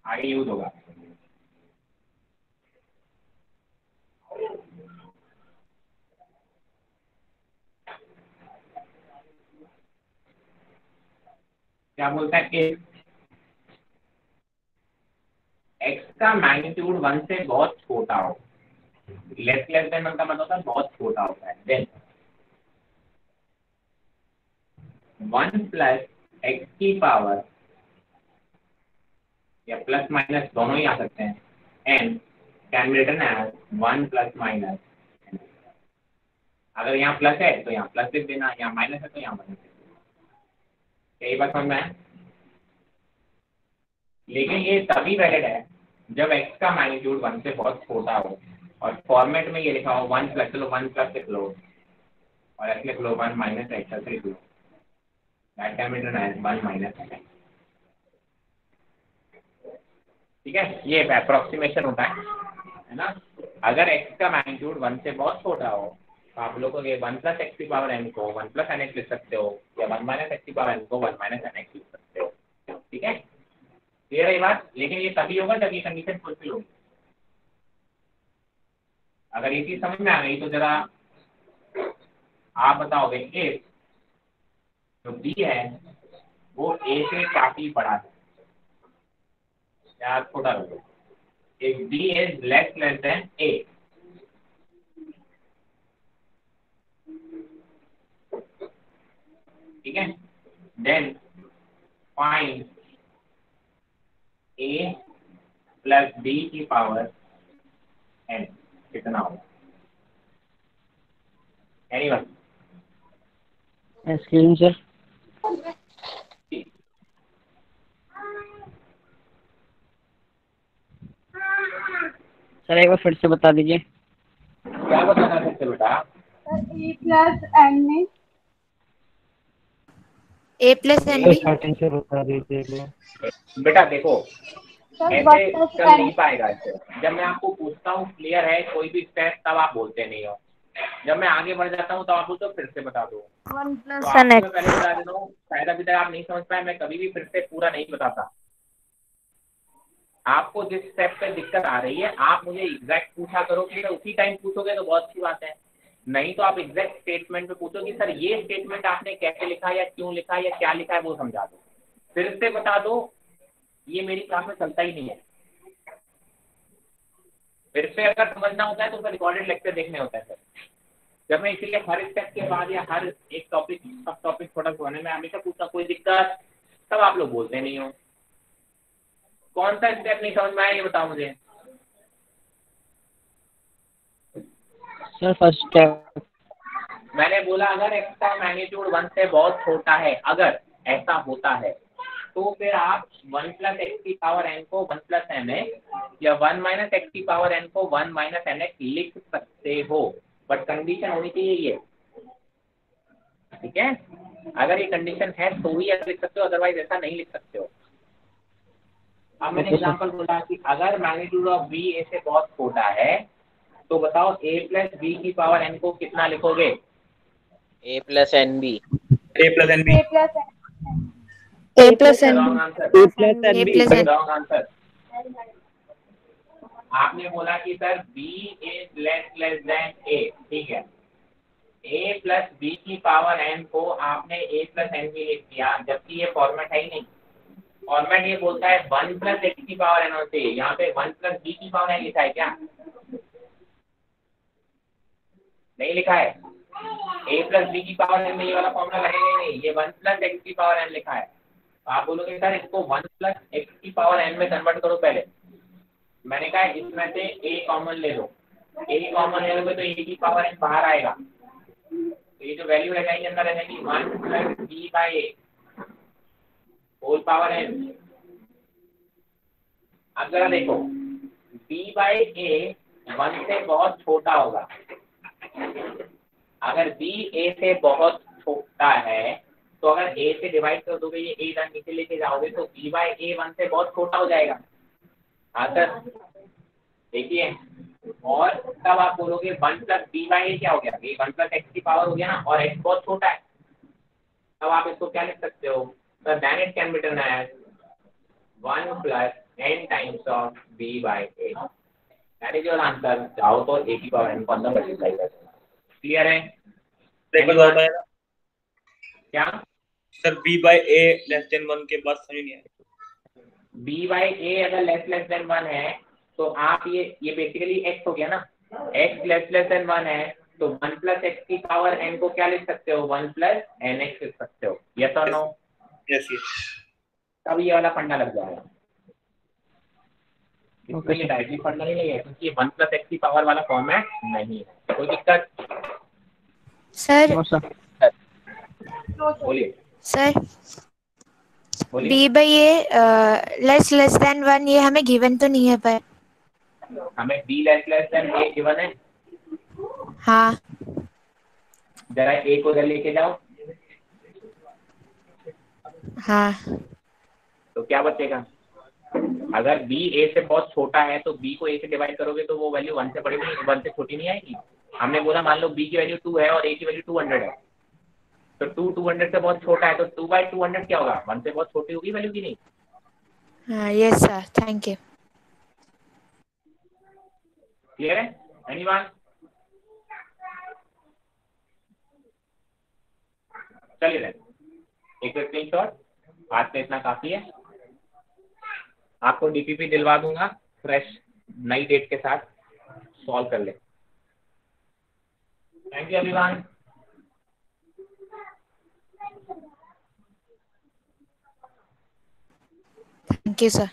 Speaker 1: आगे यूज होगा। क्या बोलता है कि x का मैग्नीट्यूड 1 से बहुत छोटा हो, लेस देन 1 का मतलब होता है बहुत छोटा होता है, देन 1 प्लस x की पावर या प्लस माइनस दोनों ही आ सकते हैं, n can be written as 1 plus minus. अगर यहाँ प्लस है तो यहाँ प्लस लिख देना, यहाँ माइनस है तो यहाँ माइनस लिख देना। यही बात समझ में है? लेकिन ये तभी वैलिड है जब x का मैग्नीट्यूड 1 से बहुत छोटा हो और फॉर्मेट में ये लिखा हो 1 प्लस, चलो 1 प्लस लिख लो और ऐसे लिख लो 1 माइनस x ऐसे लिख लो, that can be written as 1 minus x। ठीक है, ये अप्रोक्सीमेशन होता है ना। अगर x का मैग्नीट्यूड 1 से बहुत छोटा हो तो आप लोगों के 1 प्लस एक्स की पावर n को 1 प्लस एन एक्स लिख सकते हो, या 1 माइनस एक्स की पावर n को 1 माइनस एन एक्स लिख सकते हो। ठीक है, क्लियर है ये बात? लेकिन ये तभी होगा जब ये कंडीशन फुलफिल होगी। अगर ये चीज समझ में आ गई तो जरा आप बताओगे if जो b है वो a से काफी बड़ा है या छोटा होगा, if b is less than a, ठीक है, then find a plus b की पावर n कितना होगा? एनीवन?
Speaker 4: Excuse sir. सर एक बार फिर से बता दीजिए।
Speaker 1: क्या बताना है बेटा?
Speaker 6: ए प्लस एन में
Speaker 3: A plus and B.
Speaker 4: Starting से बता दीजिए
Speaker 1: बेटा देखो ऐसे चल नहीं पाएगा ऐसे। जब मैं आपको पूछता हूँ क्लियर है कोई भी स्टेप तब आप बोलते नहीं हो, जब मैं आगे बढ़ जाता हूँ तो आप बोलते हो फिर से बता दो।
Speaker 2: 1 प्लस
Speaker 1: तो
Speaker 2: एन
Speaker 1: आपको
Speaker 2: एक्स।
Speaker 1: मैं पहले बता देता हूँ, शायद अभी तक आप नहीं समझ पाए, मैं कभी भी फिर से पूरा नहीं बताता। आपको जिस स्टेप पे दिक्कत आ रही है आप मुझे एग्जैक्ट पूछा करो, कि उसी टाइम पूछोगे तो बहुत अच्छी बात है, नहीं तो आप एग्जैक्ट स्टेटमेंट पे पूछो कि सर ये स्टेटमेंट आपने कैसे लिखा या क्यों लिखा या क्या लिखा है वो समझा दो, फिर से बता दो, ये मेरी क्लास में चलता ही नहीं है। फिर से अगर समझना होता है तो फिर रिकॉर्डेड लेक्चर देखने होता है सर। जब मैं इसीलिए हर स्टेप के बाद या हर एक टॉपिक सब टॉपिक थोड़ा होने में हमेशा पूछता कोई दिक्कत, तब आप लोग बोलते नहीं हो। कौन सा स्टेप नहीं समझ में आया ये बताओ मुझे।
Speaker 4: सर फर्स्ट स्टेप
Speaker 1: मैंने बोला अगर x का मैग्नीट्यूड 1 से बहुत छोटा है, अगर ऐसा होता है तो फिर आप 1 प्लस एक्स की पावर n को 1 प्लस एन एक्स या 1 माइनस एक्स की पावर n को 1 माइनस एन एक्स लिख सकते हो, बट कंडीशन होनी चाहिए ये। ठीक है, अगर ये कंडीशन है तो ही ऐसा लिख सकते हो, अदरवाइज ऐसा नहीं लिख सकते हो। अब मैंने एग्जांपल बोला कि अगर मैग्नीट्यूड ऑफ b a से बहुत छोटा है तो बताओ a प्लस b की पावर n को कितना लिखोगे?
Speaker 8: A plus NB.
Speaker 7: A plus NB.
Speaker 6: A plus N
Speaker 1: wrong answer.
Speaker 3: A plus N.
Speaker 1: Wrong answer. आपने बोला कि sir b is less than a, ठीक है, a प्लस b की पावर n को आपने a प्लस एन बी लिख दिया, जबकि ये फॉर्मेट है ही नहीं। फॉर्मेट ये बोलता है 1 प्लस एक्स की पावर एन होती है, यहाँ पे 1 प्लस बी की पावर एन लिखा है क्या? नहीं लिखा है। a प्लस बी की पावर एन में ये वाला फॉर्मूला लगेगा ही नहीं, ये 1 प्लस एक्स की पावर एन लिखा है। तो आप बोलोगे सर इसको 1 प्लस एक्स की पावर एन में कन्वर्ट करो पहले। मैंने कहा इसमें से a कॉमन ले लो, ए कॉमन ले लोगे तो ए की पावर एन बाहर आएगा, तो ये जो वैल्यू रह जाएगी अंदर रह जाएगी 1 plus B by A whole power N. अब जरा देखो b बाई ए 1 से बहुत छोटा होगा, अगर b a से बहुत छोटा है तो अगर a से डिवाइड कर दोगे, ये a इधर नीचे लेके जाओगे तो b बाई ए 1 से बहुत छोटा हो जाएगा। हाँ सर देखिए, और तब आप बोलोगे 1 प्लस बी बाई ए क्या हो गया, ये 1 प्लस एक्स की पावर हो गया ना, और x बहुत छोटा है, तब आप इसको क्या लिख सकते हो sir, then it can be written as 1 प्लस n times of b by A, that is your answer. चाहो तो a की पावर n को अंदर मल्टीप्लाई कर सकते। क्लियर है? क्या
Speaker 7: sir b by a less than 1 के बाद समझ नहीं आया।
Speaker 1: b बाई ए अगर लेस देन 1 है तो आप ये बेसिकली x हो गया ना, x लेस देन 1 है तो 1 प्लस एक्स की पावर n को क्या लिख सकते हो, 1 प्लस एन एक्स लिख सकते हो। यस और नो?
Speaker 7: Yes yes.
Speaker 1: तब ये वाला फंडा लग जाएगा। इसमें ये डायरेक्टली फंडा नहीं लगेगा क्योंकि ये 1 प्लस एक्स की पावर वाला फॉर्मेट नहीं है। कोई दिक्कत?
Speaker 3: सर
Speaker 1: बोलिए
Speaker 3: सर
Speaker 1: बोलिए।
Speaker 3: B by A less than 1 ये हमें गिवन तो नहीं है पर
Speaker 1: हमें b less than a given है।
Speaker 3: हाँ
Speaker 1: जरा a को इधर लेके जाओ,
Speaker 3: हाँ
Speaker 1: तो क्या बचेगा, अगर b a से बहुत छोटा है तो b को a से डिवाइड करोगे तो वो वैल्यू 1 से बड़ी नहीं, 1 से छोटी नहीं आएगी। हमने बोला मान लो b की वैल्यू 2 है और a की वैल्यू 200 है, तो 200 से बहुत छोटा है तो 2 बाई 200 क्या होगा, 1 से बहुत छोटी होगी वैल्यू की नहीं।
Speaker 3: हाँ yes sir thank you.
Speaker 1: Clear है? एनीवन? चलिए एक स्क्रीनशॉट, आज में इतना काफी है। आपको डीपीपी दिलवा दूंगा फ्रेश नई डेट के साथ, सॉल्व कर ले। Thank you everyone.
Speaker 3: Thank you sir.